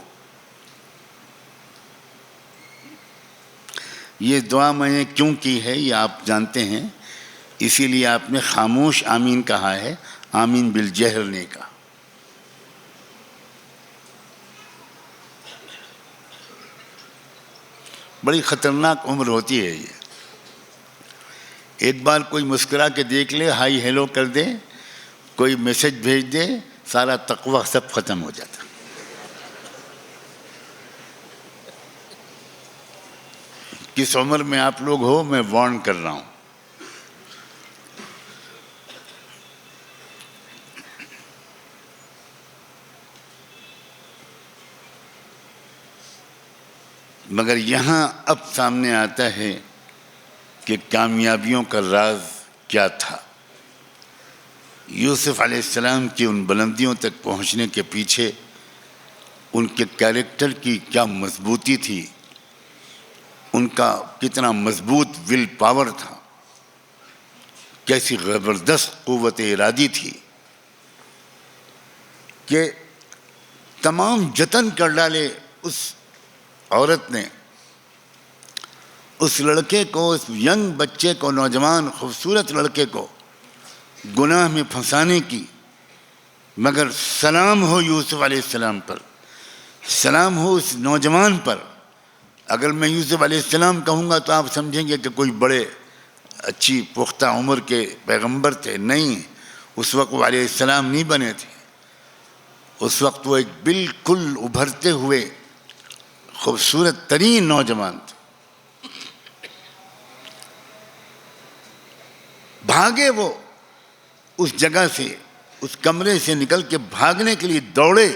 [SPEAKER 1] یہ دعا میں نے کیوں کی ہے یہ آپ جانتے ہیں، اسی لیے آپ نے خاموش آمین کہا ہے، آمین بالجہر نے کہا. بڑی خطرناک عمر ہوتی ہے یہ. ایک بار کوئی مسکرا کے دیکھ لے، ہائی ہیلو کر دے، کوئی میسج بھیج دے، سارا تقوی سب ختم ہو جاتا. کس عمر میں آپ لوگ ہو میں وارن کر رہا ہوں. مگر یہاں اب سامنے آتا ہے کہ کامیابیوں کا راز کیا تھا. یوسف علیہ السلام کی ان بلندیوں تک پہنچنے کے پیچھے ان کے کیریکٹر کی کیا مضبوطی تھی، ان کا کتنا مضبوط ول پاور تھا، کیسی زبردست قوت ارادی تھی کہ تمام جتن کر ڈالے اس عورت نے اس لڑکے کو، اس ینگ بچے کو، نوجوان خوبصورت لڑکے کو گناہ میں پھنسانے کی. مگر سلام ہو یوسف علیہ السلام پر سلام ہو اس نوجوان پر. اگر میں یوسف علیہ السلام کہوں گا تو آپ سمجھیں گے کہ کوئی بڑے اچھی پختہ عمر کے پیغمبر تھے. نہیں، اس وقت وہ علیہ السلام نہیں بنے تھے. اس وقت وہ ایک بالکل ابھرتے ہوئے خوبصورت ترین نوجوان تھے. بھاگے وہ اس جگہ سے، اس کمرے سے نکل کے بھاگنے کے لیے دوڑے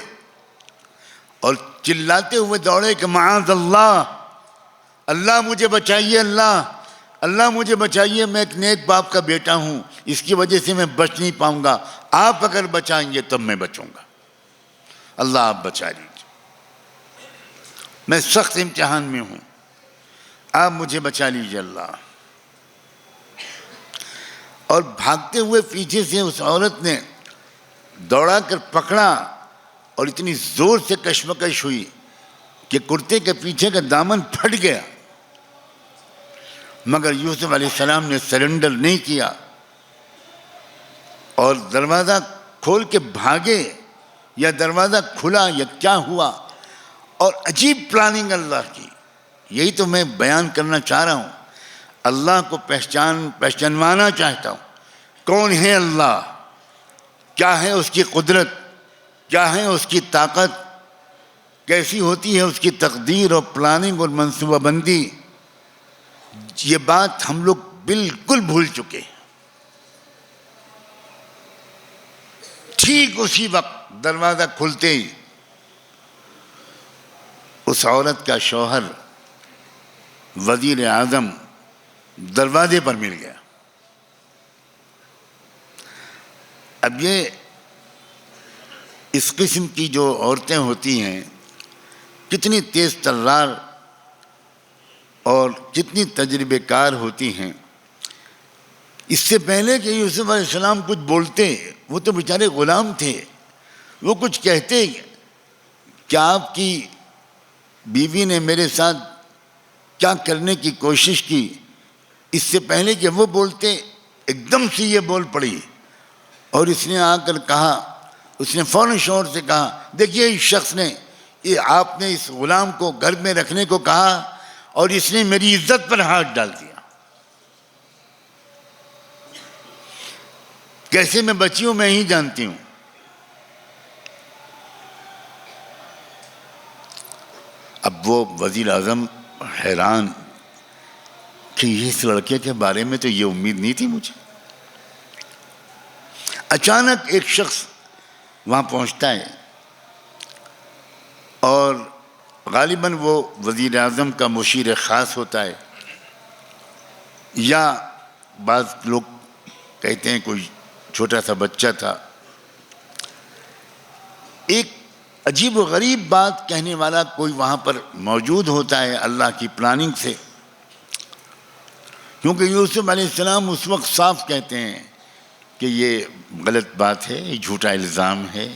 [SPEAKER 1] اور چلاتے ہوئے دوڑے کہ معاذ اللہ، اللہ مجھے بچائیے، اللہ مجھے بچائیے، میں ایک نیک باپ کا بیٹا ہوں، اس کی وجہ سے میں بچ نہیں پاؤں گا، آپ اگر بچائیں گے تب میں بچوں گا، اللہ آپ بچا لیجیے، میں سخت امتحان میں ہوں، آپ مجھے بچا لیجیے اللہ. اور بھاگتے ہوئے پیچھے سے اس عورت نے دوڑا کر پکڑا اور اتنی زور سے کشمکش ہوئی کہ کرتے کے پیچھے کا دامن پھٹ گیا. مگر یوسف علیہ السلام نے سرنڈر نہیں کیا اور دروازہ کھول کے بھاگے، یا دروازہ کھلا یا کیا ہوا. اور عجیب پلاننگ اللہ کی، یہی تو میں بیان کرنا چاہ رہا ہوں. اللہ کو پہچانوانا چاہتا ہوں. کون ہے اللہ، کیا ہے اس کی قدرت، کیا ہے اس کی طاقت، کیسی ہوتی ہے اس کی تقدیر اور پلاننگ اور منصوبہ بندی. یہ بات ہم لوگ بالکل بھول چکے ہیں. ٹھیک اسی وقت دروازہ کھلتے ہی اس عورت کا شوہر وزیر اعظم دروازے پر مل گیا. اب یہ اس قسم کی جو عورتیں ہوتی ہیں کتنی تیز تلوار اور کتنی تجربے کار ہوتی ہیں. اس سے پہلے کہ یوسف علیہ السلام کچھ بولتے، وہ تو بیچارے غلام تھے، وہ کچھ کہتے کہ آپ کی بیوی نے میرے ساتھ کیا کرنے کی کوشش کی، اس سے پہلے کہ وہ بولتے ایک دم سے یہ بول پڑی. اور اس نے آ کر کہا، اس نے فوراً شوہر سے کہا، دیکھیے اس شخص نے، آپ نے اس غلام کو گھر میں رکھنے کو کہا اور اس نے میری عزت پر ہاتھ ڈال دیا. کیسے میں بچی ہوں میں ہی جانتی ہوں. اب وہ وزیر اعظم حیران کہ اس لڑکے کے بارے میں تو یہ امید نہیں تھی مجھے. اچانک ایک شخص وہاں پہنچتا ہے اور غالباً وہ وزیر اعظم کا مشیر خاص ہوتا ہے، یا بعض لوگ کہتے ہیں کوئی چھوٹا سا بچہ تھا. ایک عجیب و غریب بات کہنے والا کوئی وہاں پر موجود ہوتا ہے اللہ کی پلاننگ سے. کیونکہ یوسف علیہ السلام اس وقت صاف کہتے ہیں کہ یہ غلط بات ہے، یہ جھوٹا الزام ہے،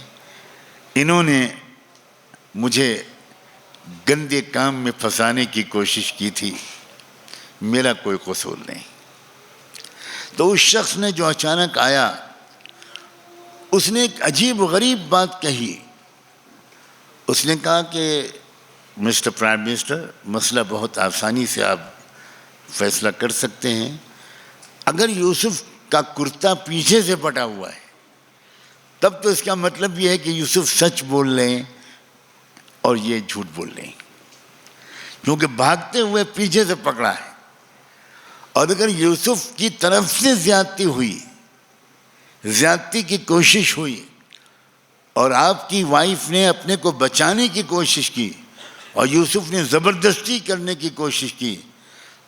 [SPEAKER 1] انہوں نے مجھے گندے کام میں پھنسانے کی کوشش کی تھی، میرا کوئی قصور نہیں. تو اس شخص نے جو اچانک آیا اس نے ایک عجیب و غریب بات کہی. اس نے کہا کہ مسٹر پرائم منسٹر، مسئلہ بہت آسانی سے آپ فیصلہ کر سکتے ہیں. اگر یوسف کا کرتا پیچھے سے پٹا ہوا ہے تب تو اس کا مطلب یہ ہے کہ یوسف سچ بول رہے ہیں اور یہ جھوٹ بول رہے ہیں، کیونکہ بھاگتے ہوئے پیچھے سے پکڑا ہے. اور اگر یوسف کی طرف سے زیادتی ہوئی، زیادتی کی کوشش ہوئی اور آپ کی وائف نے اپنے کو بچانے کی کوشش کی اور یوسف نے زبردستی کرنے کی کوشش کی،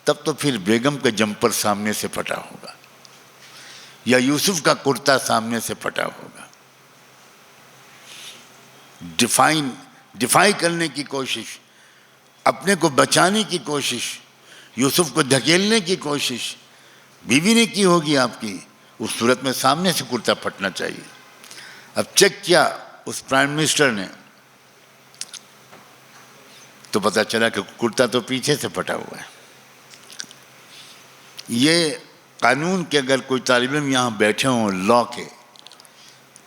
[SPEAKER 1] تب تو پھر بیگم کا جمپر سامنے سے پھٹا ہوگا یا یوسف کا کرتا سامنے سے پھٹا ہوگا. ڈیفائی کرنے کی کوشش، اپنے کو بچانے کی کوشش، یوسف کو دھکیلنے کی کوشش بیوی نے کی ہوگی آپ کی. اس صورت میں سامنے سے کرتا پھٹنا چاہیے. اب چیک کیا اس پرائم منسٹر نے تو پتہ چلا کہ کرتا تو پیچھے سے پھٹا ہوا ہے. یہ قانون کے اگر کوئی طالب علم یہاں بیٹھے ہوں لا کے،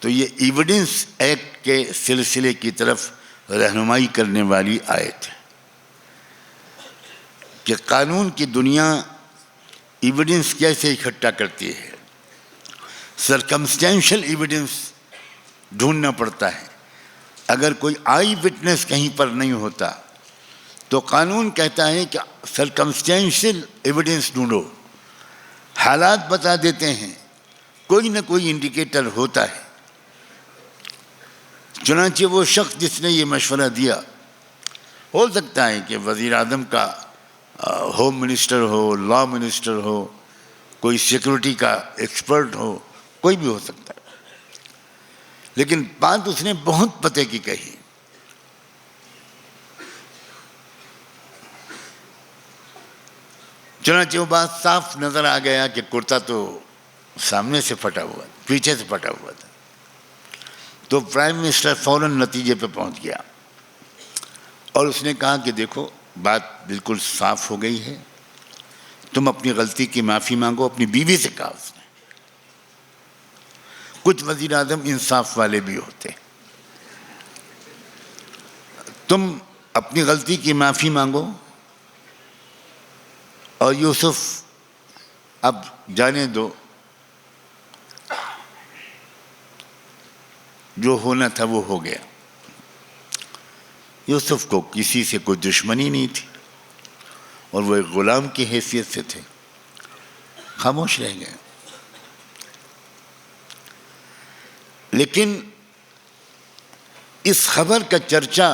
[SPEAKER 1] تو یہ ایویڈنس ایکٹ کے سلسلے کی طرف رہنمائی کرنے والی آیت ہے کہ قانون کی دنیا ایویڈنس کیسے اکٹھا کرتی ہے. سرکمسٹینشل ایویڈنس ڈھونڈنا پڑتا ہے. اگر کوئی آئی وٹنس کہیں پر نہیں ہوتا تو قانون کہتا ہے کہ سرکمسٹینشل ایویڈنس ڈھونڈو. حالات بتا دیتے ہیں, کوئی نہ کوئی انڈیکیٹر ہوتا ہے. چنانچہ وہ شخص جس نے یہ مشورہ دیا, ہو سکتا ہے کہ وزیر اعظم کا ہوم منسٹر ہو, لا منسٹر ہو, کوئی سیکورٹی کا ایکسپرٹ ہو, کوئی بھی ہو سکتا ہے, لیکن بات اس نے بہت پتے کی کہی. چنانچہ وہ بات صاف نظر آ گیا کہ کرتا تو سامنے سے پھٹا ہوا, پیچھے سے پھٹا ہوا تھا. تو پرائم منسٹر فوراً نتیجے پہ پہنچ گیا اور اس نے کہا کہ دیکھو بات بالکل صاف ہو گئی ہے, تم اپنی غلطی کی معافی مانگو. اپنی بیوی سے کہا اس نے. کچھ وزیر اعظم انصاف والے بھی ہوتے. تم اپنی غلطی کی معافی مانگو اور یوسف اب جانے دو, جو ہونا تھا وہ ہو گیا. یوسف کو کسی سے کوئی دشمنی نہیں تھی اور وہ ایک غلام کی حیثیت سے تھے, خاموش رہ گئے. لیکن اس خبر کا چرچا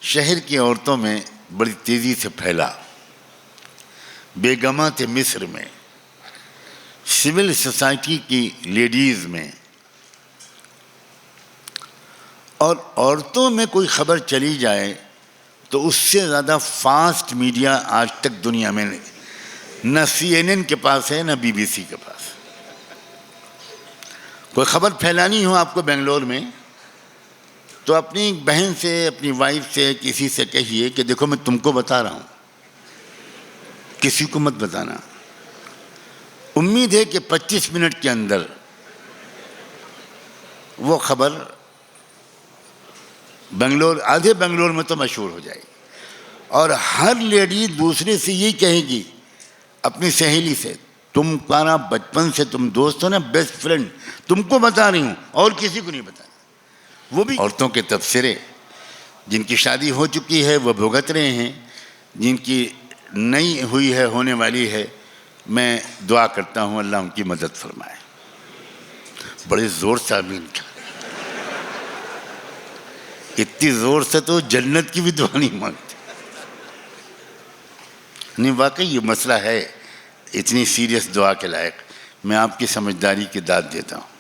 [SPEAKER 1] شہر کی عورتوں میں بڑی تیزی سے پھیلا. بیگمات مصر میں, سول سوسائٹی کی لیڈیز میں, اور عورتوں میں کوئی خبر چلی جائے تو اس سے زیادہ فاسٹ میڈیا آج تک دنیا میں نہیں. نہ CNN کے پاس ہے, نہ BBC کے پاس. کوئی خبر پھیلانی ہو آپ کو بنگلور میں تو اپنی بہن سے, اپنی وائف سے, کسی سے کہیے کہ دیکھو میں تم کو بتا رہا ہوں, کسی کو مت بتانا. امید ہے کہ 25 منٹ کے اندر وہ خبر بنگلور, آدھے بنگلور میں تو مشہور ہو جائے گی. اور ہر لیڈی دوسرے سے یہ کہے گی اپنی سہیلی سے, تم پارا بچپن سے تم دوست ہو نا, بیسٹ فرینڈ, تم کو بتا رہی ہوں اور کسی کو نہیں بتانا. وہ بھی عورتوں کے تبصرے, جن کی شادی ہو چکی ہے وہ بھگت رہے ہیں, جن کی نہیں ہوئی ہے, ہونے والی ہے, میں دعا کرتا ہوں اللہ ان کی مدد فرمائے. بڑے زور سے آمین کا, اتنی زور سے تو جنت کی بھی دعا نہیں مانگتے. نہیں واقعی یہ مسئلہ ہے اتنی سیریس دعا کے لائق. میں آپ کی سمجھداری کی داد دیتا ہوں.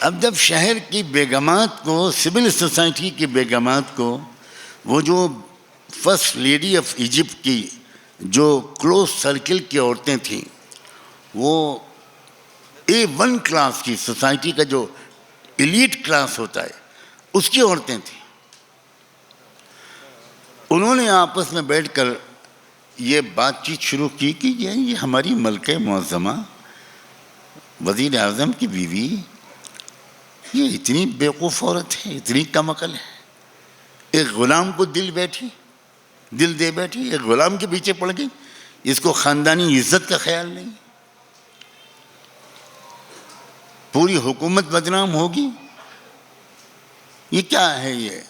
[SPEAKER 1] اب جب شہر کی بیگمات کو, سول سوسائٹی کی بیگمات کو, وہ جو فرسٹ لیڈی آف ایجپٹ کی جو کلوز سرکل کی عورتیں تھیں, وہ A1 کلاس کی, سوسائٹی کا جو ایلیٹ کلاس ہوتا ہے اس کی عورتیں تھیں, انہوں نے آپس میں بیٹھ کر یہ بات چیت شروع کی کہ یہ ہماری ملکہ معظمہ وزیر اعظم کی بیوی یہ اتنی بیوقوف عورت ہے, اتنی کم عقل ہے. ایک غلام کو دل دے بیٹھی, ایک غلام کے پیچھے پڑ گئی, اس کو خاندانی عزت کا خیال نہیں. پوری حکومت بدنام ہوگی. یہ کیا ہے یہ؟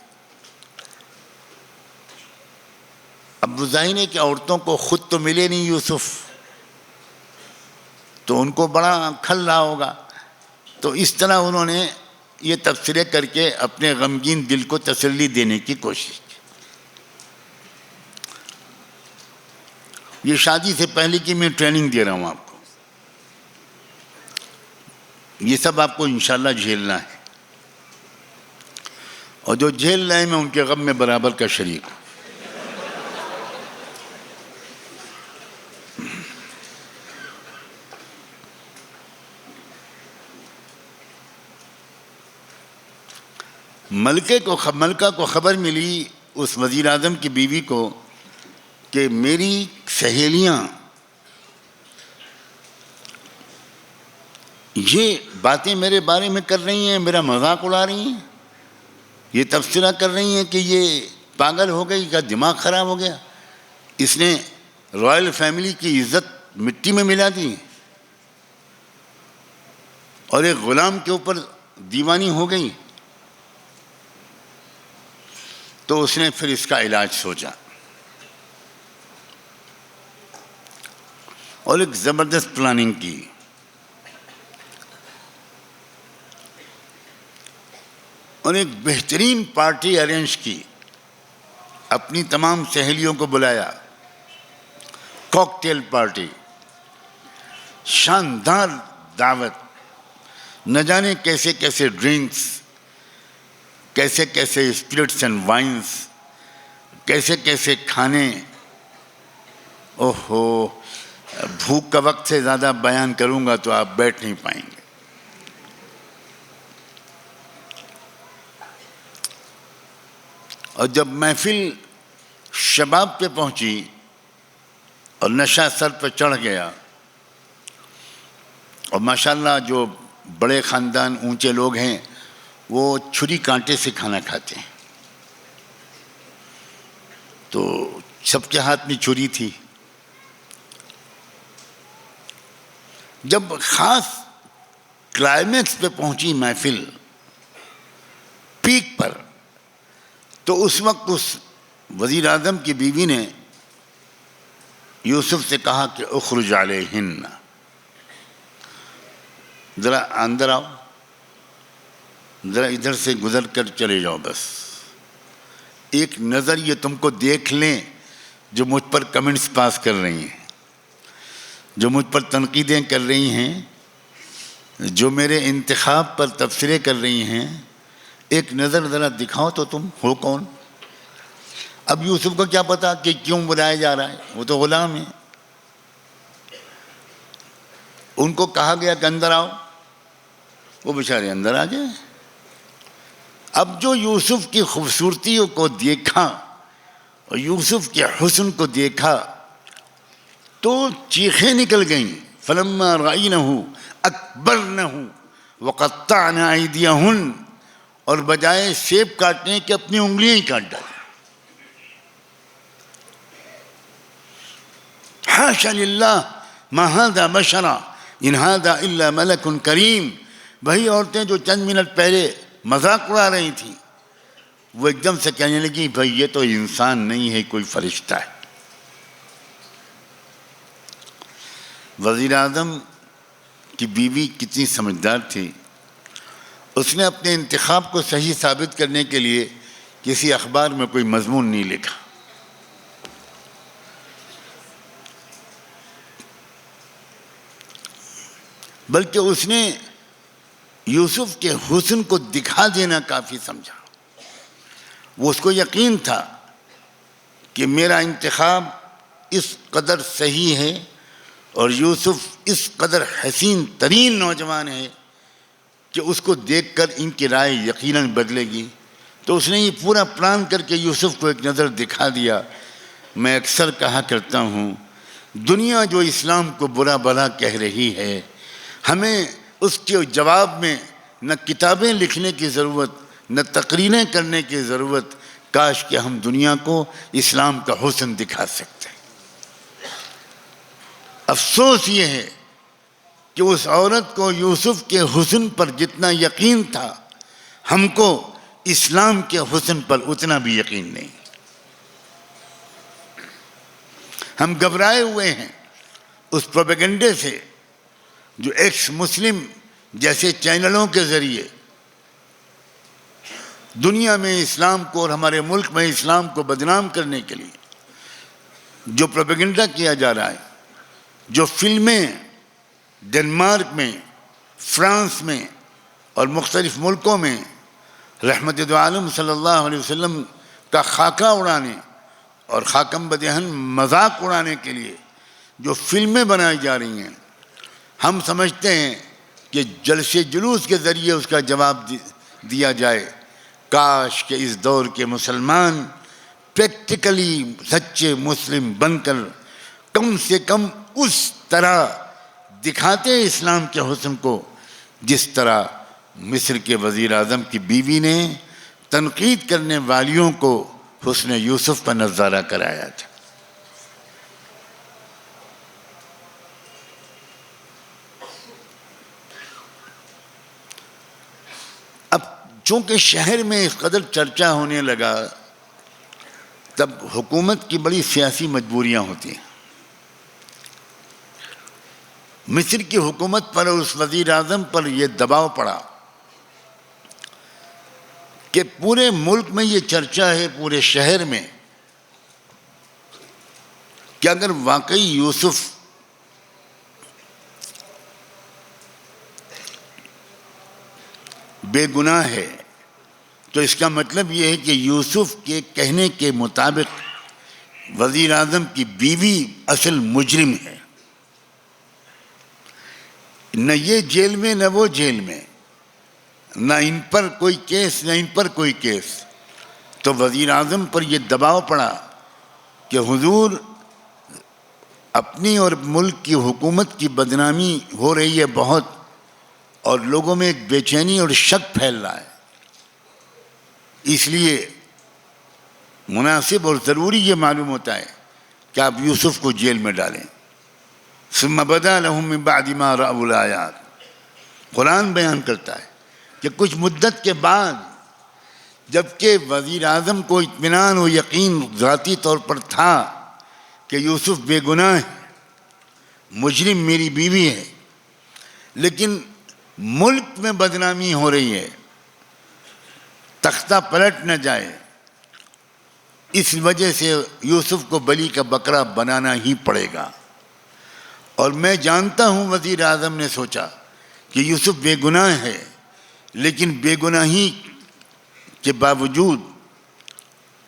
[SPEAKER 1] اب ظاہر ہے کہ عورتوں کو خود تو ملے نہیں یوسف, تو ان کو بڑا کھل رہا ہوگا. تو اس طرح انہوں نے یہ تبصرے کر کے اپنے غمگین دل کو تسلی دینے کی کوشش کی. یہ شادی سے پہلے کی میں ٹریننگ دے رہا ہوں آپ کو, یہ سب آپ کو انشاءاللہ جھیلنا ہے, اور جو جھیل رہے ہیں میں ان کے غم میں برابر کا شریک ہوں. ملکہ کو خبر ملی اس وزیر اعظم کی بیوی کو کہ میری سہیلیاں یہ باتیں میرے بارے میں کر رہی ہیں، میرا مذاق اڑا رہی ہیں، یہ تبصرہ کر رہی ہیں کہ یہ پاگل ہو گئی، کا دماغ خراب ہو گیا، اس نے رائل فیملی کی عزت مٹی میں ملا دی اور ایک غلام کے اوپر دیوانی ہو گئی. تو اس نے پھر اس کا علاج سوچا اور ایک زبردست پلاننگ کی. اور ایک بہترین پارٹی ارینج کی، اپنی تمام سہیلیوں کو بلایا، کاکٹیل پارٹی، شاندار دعوت، نہ جانے کیسے کیسے ڈرنکس، کیسے کیسے اسپرٹس اینڈ وائنس، کیسے کیسے کھانے. اوہو، بھوک کا وقت سے زیادہ بیان کروں گا تو آپ بیٹھ نہیں پائیں گے. اور جب محفل شباب پہ پہنچی اور نشہ سر پہ چڑھ گیا، اور ماشاءاللہ جو بڑے خاندان اونچے لوگ ہیں وہ چھری کانٹے سے کھانا کھاتے ہیں، تو سب کے ہاتھ میں چھری تھی. جب خاص کلائمیکس پہ پہنچی محفل، پیک پر، تو اس وقت اس وزیر اعظم کی بیوی نے یوسف سے کہا کہ اخرج علیہن، ذرا اندر آؤ، ذرا ادھر سے گزر کر چلے جاؤ، بس ایک نظر یہ تم کو دیکھ لیں جو مجھ پر کمنٹس پاس کر رہی ہیں، جو مجھ پر تنقیدیں کر رہی ہیں، جو میرے انتخاب پر تبصرے کر رہی ہیں، ایک نظر ذرا دکھاؤ تو تم ہو کون. اب یوسف کو کیا پتا کہ کیوں بلایا جا رہا ہے، وہ تو غلام ہے. ان کو کہا گیا کہ اندر آؤ، وہ بیچارے اندر آ گئے. اب جو یوسف کی خوبصورتی کو دیکھا اور یوسف کے حسن کو دیکھا تو چیخیں نکل گئیں. فلما رأینہ اکبرنہ وقطعن ایدیہن، اور بجائے سیب کاٹنے کے اپنی انگلیاں ہی کاٹ ڈالی. حاشا للہ ما ھذا بشرا ان ھذا الا ملک کریم. وہی عورتیں جو چند منٹ پہلے مذاق اڑا رہی تھیں وہ ایک دم سے کہنے لگی بھائی یہ تو انسان نہیں ہے، کوئی فرشتہ ہے. وزیر اعظم کی بیوی کتنی سمجھدار تھی، اس نے اپنے انتخاب کو صحیح ثابت کرنے کے لیے کسی اخبار میں کوئی مضمون نہیں لکھا، بلکہ اس نے یوسف کے حسن کو دکھا دینا کافی سمجھا. وہ اس کو یقین تھا کہ میرا انتخاب اس قدر صحیح ہے اور یوسف اس قدر حسین ترین نوجوان ہے کہ اس کو دیکھ کر ان کی رائے یقیناً بدلے گی. تو اس نے یہ پورا پلان کر کے یوسف کو ایک نظر دکھا دیا. میں اکثر کہا کرتا ہوں دنیا جو اسلام کو برا بھلا کہہ رہی ہے، ہمیں اس کے جواب میں نہ کتابیں لکھنے کی ضرورت، نہ تقریریں کرنے کی ضرورت. کاش کہ ہم دنیا کو اسلام کا حسن دکھا سکتے. افسوس یہ ہے کہ اس عورت کو یوسف کے حسن پر جتنا یقین تھا، ہم کو اسلام کے حسن پر اتنا بھی یقین نہیں. ہم گھبرائے ہوئے ہیں اس پروپیگنڈے سے جو ایکس مسلم جیسے چینلوں کے ذریعے دنیا میں اسلام کو اور ہمارے ملک میں اسلام کو بدنام کرنے کے لیے جو پروپیگنڈا کیا جا رہا ہے، جو فلمیں ڈنمارک میں، فرانس میں اور مختلف ملکوں میں رحمت دو عالم صلی اللہ علیہ وسلم کا خاکہ اڑانے اور خاکم بدہن مذاق اڑانے کے لیے جو فلمیں بنائی جا رہی ہیں، ہم سمجھتے ہیں کہ جلسے جلوس کے ذریعے اس کا جواب دیا جائے. کاش کہ اس دور کے مسلمان پریکٹیکلی سچے مسلم بن کر کم سے کم اس طرح دکھاتے اسلام کے حسن کو جس طرح مصر کے وزیر اعظم کی بیوی نے تنقید کرنے والیوں کو حسن یوسف کا نظارہ کرایا تھا۔ اب چونکہ شہر میں اس قدر چرچا ہونے لگا، تب حکومت کی بڑی سیاسی مجبوریاں ہوتی ہیں۔ مصر کی حکومت پر اور اس وزیر اعظم پر یہ دباؤ پڑا کہ پورے ملک میں یہ چرچا ہے، پورے شہر میں، کہ اگر واقعی یوسف بے گناہ ہے تو اس کا مطلب یہ ہے کہ یوسف کے کہنے کے مطابق وزیر اعظم کی بیوی اصل مجرم ہے، نہ یہ جیل میں نہ وہ جیل میں، نہ ان پر کوئی کیس نہ ان پر کوئی کیس۔ تو وزیر اعظم پر یہ دباؤ پڑا کہ حضور اپنی اور ملک کی حکومت کی بدنامی ہو رہی ہے بہت، اور لوگوں میں ایک بے چینی اور شک پھیل رہا ہے، اس لیے مناسب اور ضروری یہ معلوم ہوتا ہے کہ آپ یوسف کو جیل میں ڈالیں۔ ثم بدا لهم من بعد ما رأوا الآیات، قرآن بیان کرتا ہے کہ کچھ مدت کے بعد جبکہ وزیر اعظم کو اطمینان و یقین ذاتی طور پر تھا کہ یوسف بے گناہ ہے، مجرم میری بیوی ہے، لیکن ملک میں بدنامی ہو رہی ہے، تختہ پلٹ نہ جائے، اس وجہ سے یوسف کو بلی کا بکرا بنانا ہی پڑے گا۔ اور میں جانتا ہوں وزیر اعظم نے سوچا کہ یوسف بے گناہ ہے، لیکن بے گناہی کے باوجود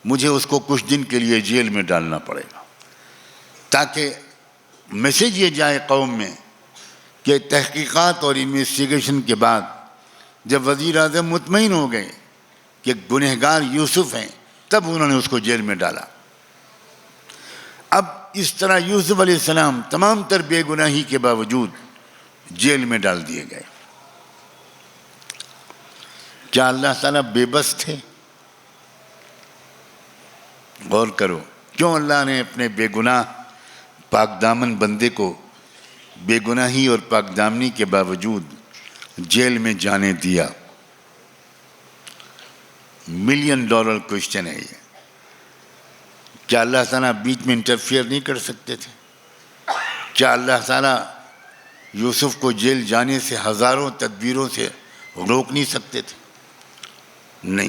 [SPEAKER 1] مجھے اس کو کچھ دن کے لیے جیل میں ڈالنا پڑے گا، تاکہ میسج یہ جائے قوم میں کہ تحقیقات اور انویسٹیگیشن کے بعد جب وزیر اعظم مطمئن ہو گئے کہ گنہگار یوسف ہیں، تب انہوں نے اس کو جیل میں ڈالا۔ اب اس طرح یوسف علیہ السلام تمام تر بے گناہی کے باوجود جیل میں ڈال دیے گئے۔ کیا اللہ تعالیٰ بے بس تھے؟ غور کرو، کیوں اللہ نے اپنے بے گناہ پاک دامن بندے کو بے گناہی اور پاک دامنی کے باوجود جیل میں جانے دیا؟ $1,000,000 کوشچن ہے یہ۔ کیا اللہ تعالیٰ بیچ میں انٹرفیئر نہیں کر سکتے تھے؟ کیا اللہ تعالیٰ یوسف کو جیل جانے سے ہزاروں تدبیروں سے روک نہیں سکتے تھے؟ نہیں۔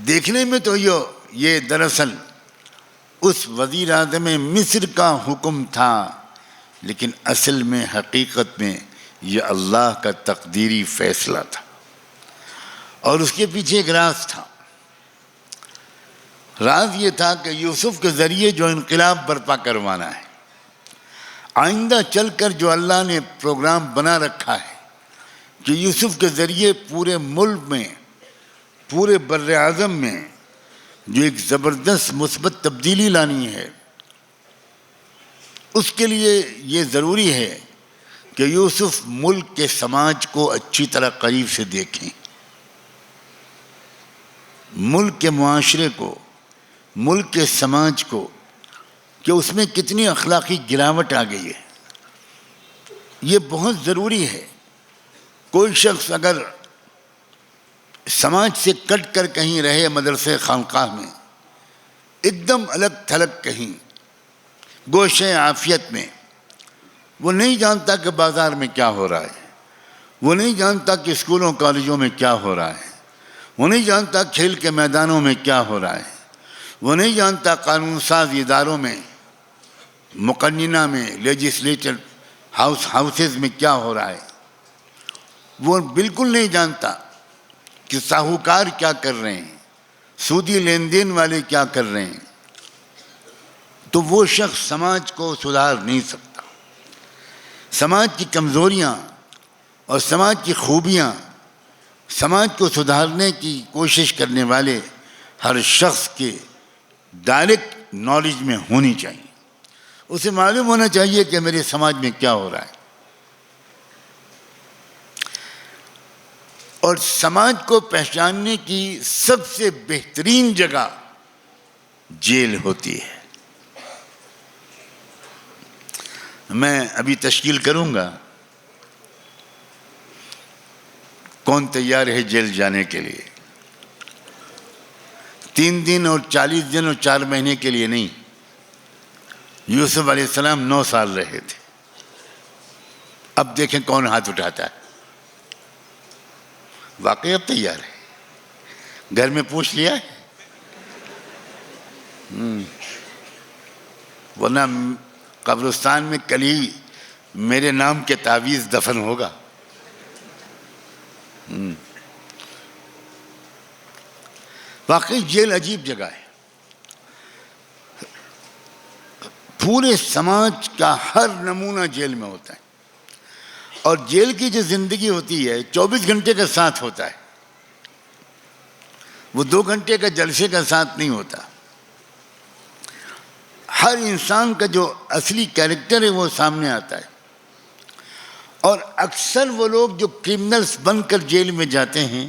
[SPEAKER 1] دیکھنے میں تو یہ دراصل اس وزیر اعظم مصر کا حکم تھا، لیکن اصل میں حقیقت میں یہ اللہ کا تقدیری فیصلہ تھا، اور اس کے پیچھے ایک راز تھا۔ راز یہ تھا کہ یوسف کے ذریعے جو انقلاب برپا کروانا ہے، آئندہ چل کر جو اللہ نے پروگرام بنا رکھا ہے کہ یوسف کے ذریعے پورے ملک میں، پورے بر اعظم میں جو ایک زبردست مثبت تبدیلی لانی ہے، اس کے لیے یہ ضروری ہے کہ یوسف ملک کے سماج کو اچھی طرح قریب سے دیکھیں، ملک کے معاشرے کو، ملک کے سماج کو، کہ اس میں کتنی اخلاقی گراوٹ آ گئی ہے۔ یہ بہت ضروری ہے۔ کوئی شخص اگر سماج سے کٹ کر کہیں رہے، مدرسے خانقاہ میں ایک دم الگ تھلگ کہیں گوشے عافیت میں، وہ نہیں جانتا کہ بازار میں کیا ہو رہا ہے، وہ نہیں جانتا کہ اسکولوں کالجوں میں کیا ہو رہا ہے، وہ نہیں جانتا کھیل کے میدانوں میں کیا ہو رہا ہے، وہ نہیں جانتا قانون ساز اداروں میں، مقننہ میں، لیجسلیچر ہاؤسز میں کیا ہو رہا ہے، وہ بالکل نہیں جانتا کہ ساہوکار کیا کر رہے ہیں، سودی لین دین والے کیا کر رہے ہیں، تو وہ شخص سماج کو سدھار نہیں سکتا۔ سماج کی کمزوریاں اور سماج کی خوبیاں، سماج کو سدھارنے کی کوشش کرنے والے ہر شخص کے ڈائریکٹ نالج میں ہونی چاہیے۔ اسے معلوم ہونا چاہیے کہ میرے سماج میں کیا ہو رہا ہے۔ اور سماج کو پہچاننے کی سب سے بہترین جگہ جیل ہوتی ہے. میں ابھی تشکیل کروں گا کون تیار ہے جیل جانے کے لیے. 3 دن اور 40 دن اور 4 مہینے کے لیے نہیں. یوسف علیہ السلام 9 سال رہے تھے. اب دیکھیں کون ہاتھ اٹھاتا ہے. واقعی اب تیار ہے؟ گھر میں پوچھ لیا ہے؟ ورنہ قبرستان میں کل ہی میرے نام کے تعویذ دفن ہوگا. واقعی جیل عجیب جگہ ہے. پورے سماج کا ہر نمونہ جیل میں ہوتا ہے. اور جیل کی جو زندگی ہوتی ہے 24 گھنٹے کا ساتھ ہوتا ہے. وہ 2 گھنٹے کا جلسے کا ساتھ نہیں ہوتا. ہر انسان کا جو اصلی کیریکٹر ہے وہ سامنے آتا ہے. اور اکثر وہ لوگ جو کرمنلز بن کر جیل میں جاتے ہیں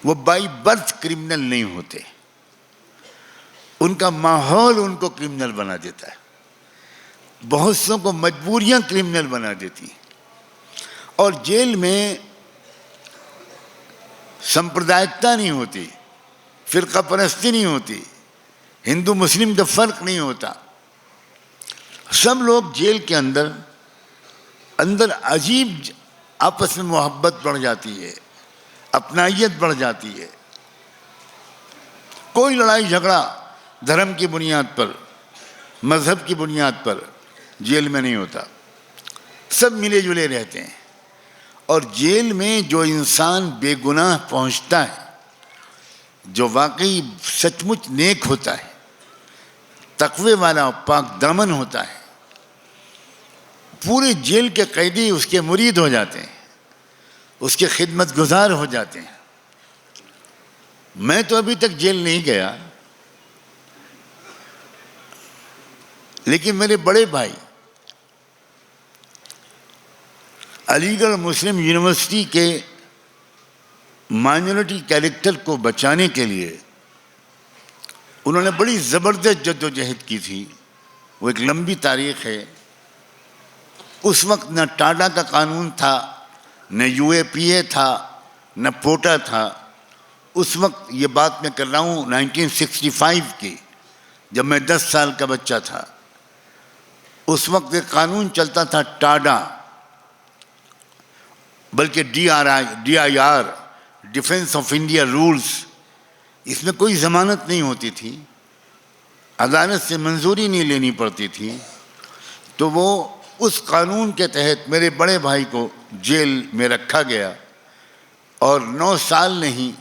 [SPEAKER 1] وہ بائی برتھ کرمنل نہیں ہوتے. ان کا ماحول ان کو کرمنل بنا دیتا ہے. بہت سوں کو مجبوریاں کرمنل بنا دیتی ہیں. اور جیل میں سمپردائکتا نہیں ہوتی, فرقہ پرستی نہیں ہوتی, ہندو مسلم کا فرق نہیں ہوتا. سب لوگ جیل کے اندر عجیب آپس میں محبت بڑھ جاتی ہے, اپنائیت بڑھ جاتی ہے. کوئی لڑائی جھگڑا دھرم کی بنیاد پر, مذہب کی بنیاد پر جیل میں نہیں ہوتا. سب ملے جلے رہتے ہیں. اور جیل میں جو انسان بے گناہ پہنچتا ہے, جو واقعی سچ مچ نیک ہوتا ہے, تقوی والا پاک دامن ہوتا ہے, پورے جیل کے قیدی اس کے مرید ہو جاتے ہیں, اس کے خدمت گزار ہو جاتے ہیں. میں تو ابھی تک جیل نہیں گیا, لیکن میرے بڑے بھائی علی گڑھ مسلم یونیورسٹی کے مائنورٹی کیریکٹر کو بچانے کے لیے انہوں نے بڑی زبردست جدوجہد کی تھی. وہ ایک لمبی تاریخ ہے. اس وقت نہ ٹاڈا کا قانون تھا, نہ UAPA تھا, نہ پوٹا تھا. اس وقت یہ بات میں کر رہا ہوں 1965 کی, جب میں 10 سال کا بچہ تھا. اس وقت ایک قانون چلتا تھا ٹاڈا, بلکہ DIR defence of India rules. اس میں کوئی ضمانت نہیں ہوتی تھی, عدالت سے منظوری نہیں لینی پڑتی تھی. تو وہ اس قانون کے تحت میرے بڑے بھائی کو جیل میں رکھا گیا, اور 9 سال نہیں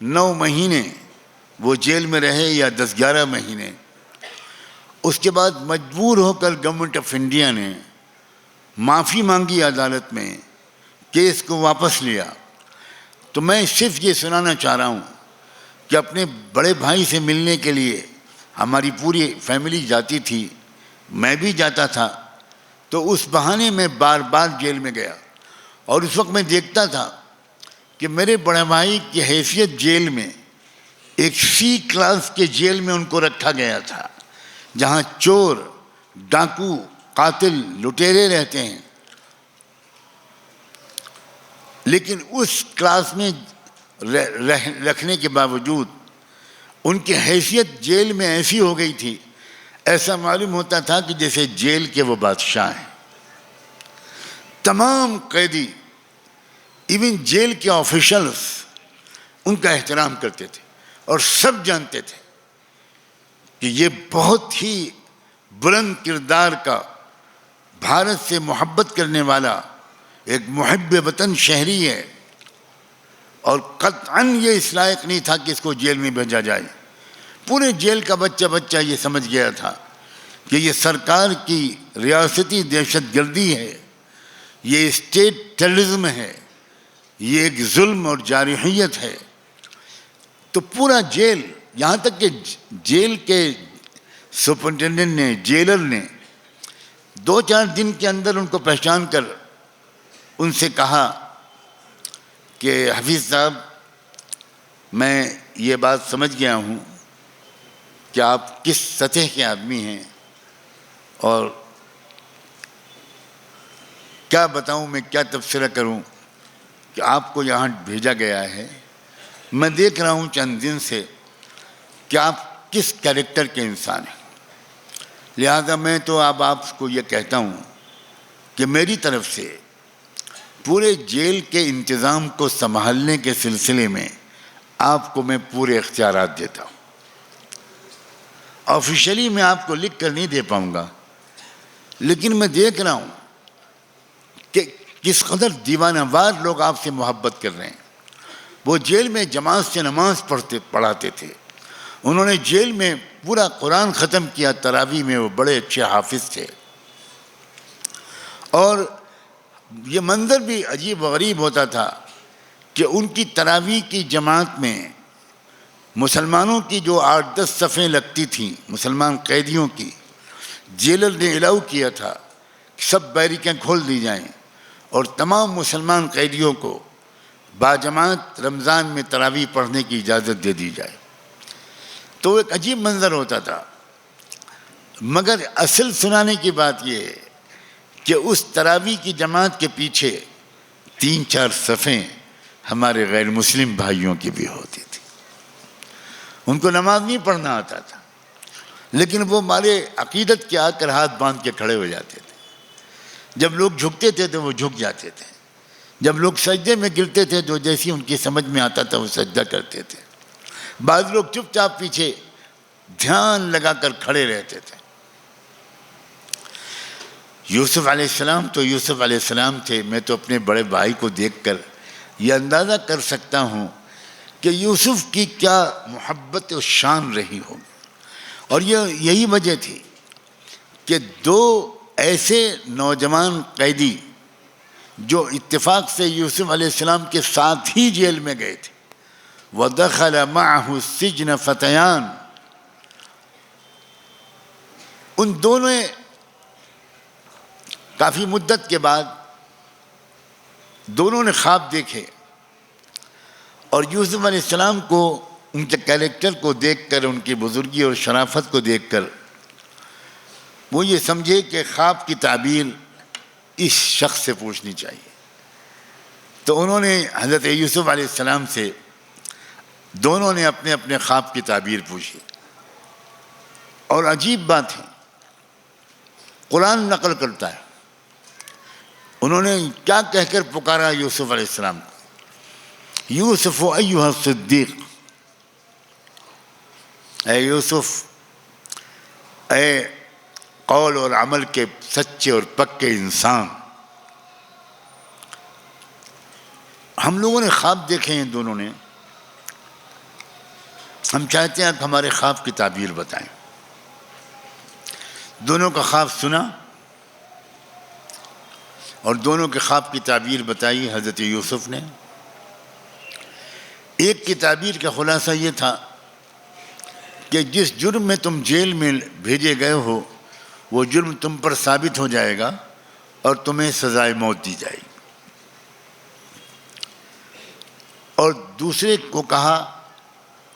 [SPEAKER 1] 9 مہینے وہ جیل میں رہے, یا 10-11 مہینے. اس کے بعد مجبور ہو کر گورنمنٹ آف انڈیا نے معافی مانگی عدالت میں, کیس کو واپس لیا. تو میں صرف یہ سنانا چاہ رہا ہوں کہ اپنے بڑے بھائی سے ملنے کے لیے ہماری پوری فیملی جاتی تھی, میں بھی جاتا تھا. تو اس بہانے میں بار بار جیل میں گیا, اور اس وقت میں دیکھتا تھا کہ میرے بڑے بھائی کی حیثیت جیل میں ایک C کلاس کے جیل میں ان کو رکھا گیا تھا, جہاں چور, ڈاکو, قاتل, لٹیرے رہتے ہیں. لیکن اس کلاس میں رکھنے کے باوجود ان کی حیثیت جیل میں ایسی ہو گئی تھی, ایسا معلوم ہوتا تھا کہ جیسے جیل کے وہ بادشاہ ہیں. تمام قیدی, ایون جیل کے آفیشلز ان کا احترام کرتے تھے, اور سب جانتے تھے کہ یہ بہت ہی بلند کردار کا, بھارت سے محبت کرنے والا ایک محب وطن شہری ہے. اور قطعاً یہ اس لائق نہیں تھا کہ اس کو جیل میں بھیجا جائے. پورے جیل کا بچہ یہ سمجھ گیا تھا کہ یہ سرکار کی ریاستی دہشت گردی ہے, یہ اسٹیٹ ٹیررزم ہے, یہ ایک ظلم اور جارحیت ہے. تو پورا جیل, یہاں تک کہ جیل کے سپرنٹینڈنٹ نے, جیلر نے 2-4 دن کے اندر ان کو پہچان کر ان سے کہا کہ حفیظ صاحب میں یہ بات سمجھ گیا ہوں کہ آپ کس سطح کے آدمی ہیں، اور کیا بتاؤں میں، کیا تبصرہ کروں کہ آپ کو یہاں بھیجا گیا ہے۔ میں دیکھ رہا ہوں چند دن سے کہ آپ کس کیریکٹر کے انسان ہیں، لہذا میں تو اب آپ کو یہ کہتا ہوں کہ میری طرف سے پورے جیل کے انتظام کو سنبھالنے کے سلسلے میں آپ کو میں پورے اختیارات دیتا ہوں۔ آفیشلی میں آپ کو لکھ کر نہیں دے پاؤں گا، لیکن میں دیکھ رہا ہوں کہ کس قدر دیوانہ وار لوگ آپ سے محبت کر رہے ہیں۔ وہ جیل میں جماعت سے نماز پڑھاتے تھے، انہوں نے جیل میں پورا قرآن ختم کیا، تراویح میں وہ بڑے اچھے حافظ تھے، اور یہ منظر بھی عجیب و غریب ہوتا تھا کہ ان کی تراویح کی جماعت میں مسلمانوں کی جو 8-10 صفیں لگتی تھیں، مسلمان قیدیوں کی، جیلر نے الاؤ کیا تھا کہ سب بیریکیں کھول دی جائیں اور تمام مسلمان قیدیوں کو باجماعت رمضان میں تراویح پڑھنے کی اجازت دے دی جائے۔ تو ایک عجیب منظر ہوتا تھا، مگر اصل سنانے کی بات یہ ہے کہ اس تراویح کی جماعت کے پیچھے 3-4 صفیں ہمارے غیر مسلم بھائیوں کی بھی ہوتی تھی۔ ان کو نماز نہیں پڑھنا آتا تھا، لیکن وہ ہمارے عقیدت کے آ کر ہاتھ باندھ کے کھڑے ہو جاتے تھے۔ جب لوگ جھکتے تھے تو وہ جھک جاتے تھے، جب لوگ سجدے میں گرتے تھے تو جیسی ان کی سمجھ میں آتا تھا وہ سجدہ کرتے تھے۔ بعض لوگ چپ چاپ پیچھے دھیان لگا کر کھڑے رہتے تھے۔ یوسف علیہ السلام تو یوسف علیہ السلام تھے۔ میں تو اپنے بڑے بھائی کو دیکھ کر یہ اندازہ کر سکتا ہوں کہ یوسف کی کیا محبت و شان رہی ہوگی، اور یہی وجہ تھی کہ 2 ایسے نوجوان قیدی جو اتفاق سے یوسف علیہ السلام کے ساتھ ہی جیل میں گئے تھے، وَدَخَلَ مَعَهُ السِّجْنَ فَتَيَانِ، ان دونوں نے کافی مدت کے بعد دونوں نے خواب دیکھے، اور یوسف علیہ السلام کو ان کے کیریکٹر کو دیکھ کر، ان کی بزرگی اور شرافت کو دیکھ کر وہ یہ سمجھے کہ خواب کی تعبیر اس شخص سے پوچھنی چاہیے۔ تو انہوں نے حضرت یوسف علیہ السلام سے دونوں نے اپنے اپنے خواب کی تعبیر پوچھی، اور عجیب بات ہے، قرآن نقل کرتا ہے انہوں نے کیا کہہ کر پکارا یوسف علیہ السلام کو، یوسف ایھا الصدیق، اے یوسف، اے قول اور عمل کے سچے اور پکے انسان۔ ہم لوگوں نے خواب دیکھے ہیں دونوں نے، ہم چاہتے ہیں کہ ہمارے خواب کی تعبیر بتائیں۔ دونوں کا خواب سنا اور دونوں کے خواب کی تعبیر بتائی حضرت یوسف نے۔ ایک کی تعبیر کا خلاصہ یہ تھا کہ جس جرم میں تم جیل میں بھیجے گئے ہو وہ جرم تم پر ثابت ہو جائے گا اور تمہیں سزائے موت دی جائے گی۔ اور دوسرے کو کہا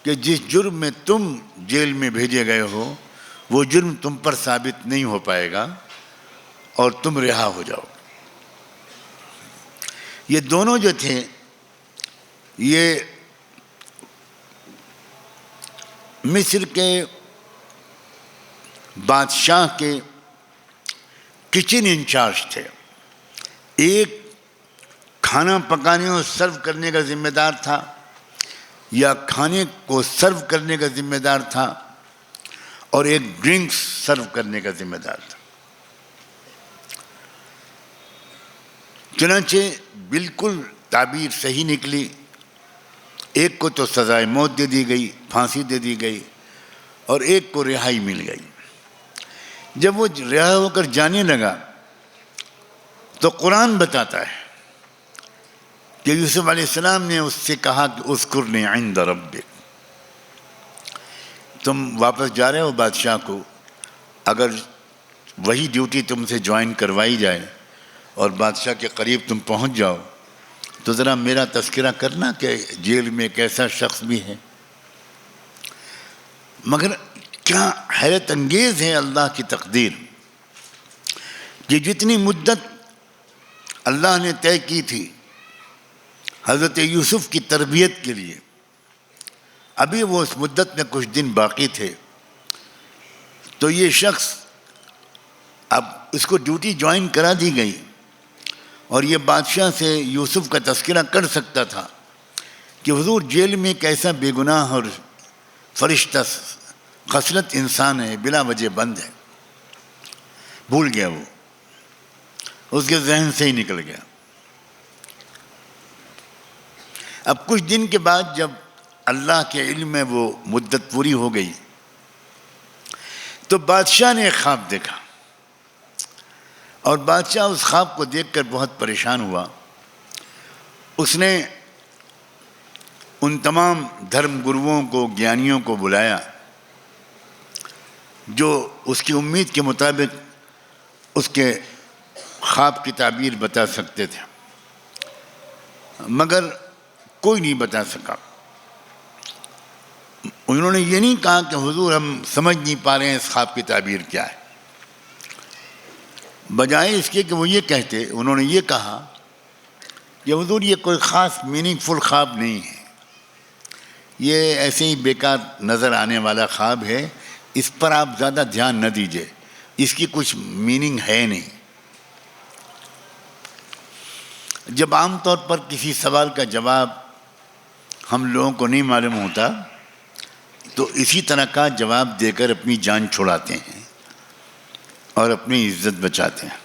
[SPEAKER 1] کہ جس جرم میں تم جیل میں بھیجے گئے ہو وہ جرم تم پر ثابت نہیں ہو پائے گا اور تم رہا ہو جاؤ۔ یہ دونوں جو تھے یہ مصر کے بادشاہ کے کچن انچارج تھے۔ ایک کھانا پکانے اور سرو کرنے کا ذمہ دار تھا، یا کھانے کو سرو کرنے کا ذمہ دار تھا، اور ایک ڈرنکس سرو کرنے کا ذمہ دار تھا۔ چنانچہ بالکل تعبیر صحیح نکلی، ایک کو تو سزائے موت دے دی گئی، پھانسی دے دی گئی، اور ایک کو رہائی مل گئی۔ جب وہ رہا ہو کر جانے لگا تو قرآن بتاتا ہے کہ یوسف علیہ السلام نے اس سے کہا کہ اذکرنی عند ربک، تم واپس جا رہے ہو بادشاہ کو، اگر وہی ڈیوٹی تم سے جوائن کروائی جائے اور بادشاہ کے قریب تم پہنچ جاؤ تو ذرا میرا تذکرہ کرنا کہ جیل میں ایک ایسا شخص بھی ہے. مگر کیا حیرت انگیز ہے اللہ کی تقدیر کہ جتنی مدت اللہ نے طے کی تھی حضرت یوسف کی تربیت کے لیے، ابھی وہ اس مدت میں کچھ دن باقی تھے، تو یہ شخص اب اس کو ڈیوٹی جوائن کرا دی گئی اور یہ بادشاہ سے یوسف کا تذکرہ کر سکتا تھا کہ حضور جیل میں ایک ایسا بے گناہ اور فرشتہ خصلت انسان ہے، بلا وجہ بند ہے. بھول گیا، وہ اس کے ذہن سے ہی نکل گیا. اب کچھ دن کے بعد جب اللہ کے علم میں وہ مدت پوری ہو گئی تو بادشاہ نے ایک خواب دیکھا، اور بادشاہ اس خواب کو دیکھ کر بہت پریشان ہوا. اس نے ان تمام دھرم گروؤں کو، گیانیوں کو بلایا جو اس کی امید کے مطابق اس کے خواب کی تعبیر بتا سکتے تھے، مگر کوئی نہیں بتا سکا. انہوں نے یہ نہیں کہا کہ حضور ہم سمجھ نہیں پا رہے ہیں اس خواب کی تعبیر کیا ہے. بجائے اس کے کہ وہ یہ کہتے، انہوں نے یہ کہا کہ حضور یہ کوئی خاص میننگ فل خواب نہیں ہے، یہ ایسے ہی بیکار نظر آنے والا خواب ہے، اس پر آپ زیادہ دھیان نہ دیجیے، اس کی کچھ میننگ ہے نہیں. جب عام طور پر کسی سوال کا جواب ہم لوگوں کو نہیں معلوم ہوتا تو اسی طرح کا جواب دے کر اپنی جان چھڑاتے ہیں اور اپنی عزت بچاتے ہیں.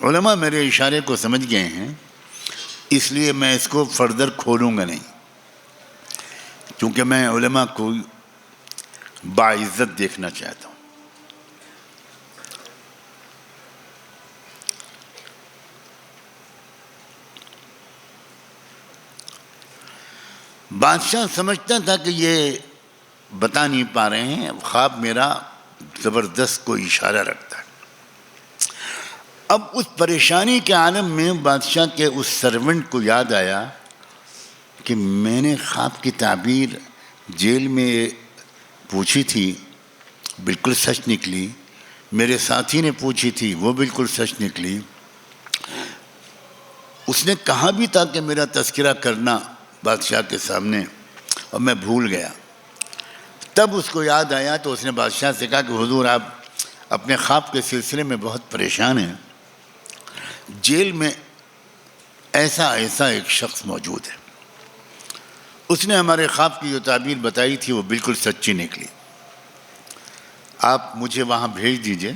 [SPEAKER 1] علماء میرے اشارے کو سمجھ گئے ہیں، اس لیے میں اس کو فردر کھولوں گا نہیں، کیونکہ میں علماء کو باعزت دیکھنا چاہتا ہوں. بادشاہ سمجھتا تھا کہ یہ بتا نہیں پا رہے ہیں، خواب میرا زبردست کوئی اشارہ رکھتا ہے. اب اس پریشانی کے عالم میں بادشاہ کے اس سرونٹ کو یاد آیا کہ میں نے خواب کی تعبیر جیل میں پوچھی تھی، بالکل سچ نکلی. میرے ساتھی نے پوچھی تھی، وہ بالکل سچ نکلی. اس نے کہا بھی تھا کہ میرا تذکرہ کرنا بادشاہ کے سامنے، اور میں بھول گیا. تب اس کو یاد آیا تو اس نے بادشاہ سے کہا کہ حضور آپ اپنے خواب کے سلسلے میں بہت پریشان ہیں، جیل میں ایسا ایک شخص موجود ہے، اس نے ہمارے خواب کی جو تعبیر بتائی تھی وہ بالکل سچی نکلی. آپ مجھے وہاں بھیج دیجئے،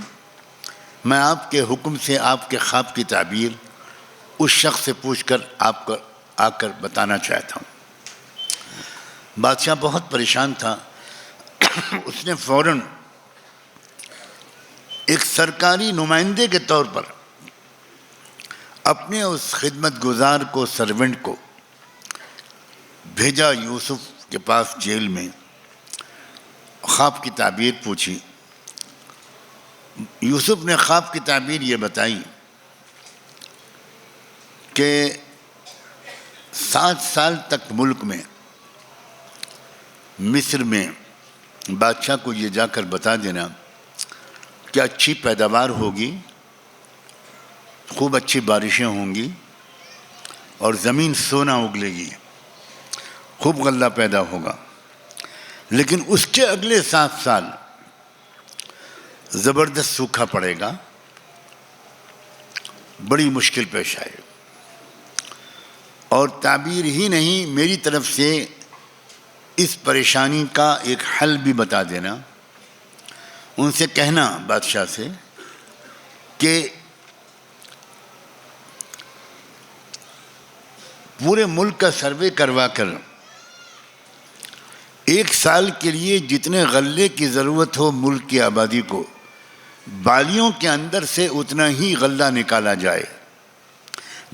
[SPEAKER 1] میں آپ کے حکم سے آپ کے خواب کی تعبیر اس شخص سے پوچھ کر آپ کو آ کر بتانا چاہتا ہوں. بادشاہ بہت پریشان تھا. اس نے فوراً ایک سرکاری نمائندے کے طور پر اپنے اس خدمت گزار کو، سرونٹ کو بھیجا یوسف کے پاس جیل میں. خواب کی تعبیر پوچھی. یوسف نے خواب کی تعبیر یہ بتائی کہ 7 سال تک ملک میں، مصر میں بادشاہ کو یہ جا کر بتا دینا کہ اچھی پیداوار ہوگی، خوب اچھی بارشیں ہوں گی اور زمین سونا اگلے گی، خوب غلہ پیدا ہوگا. لیکن اس کے اگلے 7 سال زبردست سوکھا پڑے گا، بڑی مشکل پیش آئے. اور تعبیر ہی نہیں، میری طرف سے اس پریشانی کا ایک حل بھی بتا دینا. ان سے کہنا بادشاہ سے کہ پورے ملک کا سروے کروا کر 1 سال کے لیے جتنے غلے کی ضرورت ہو ملک کی آبادی کو، بالیوں کے اندر سے اتنا ہی غلہ نکالا جائے،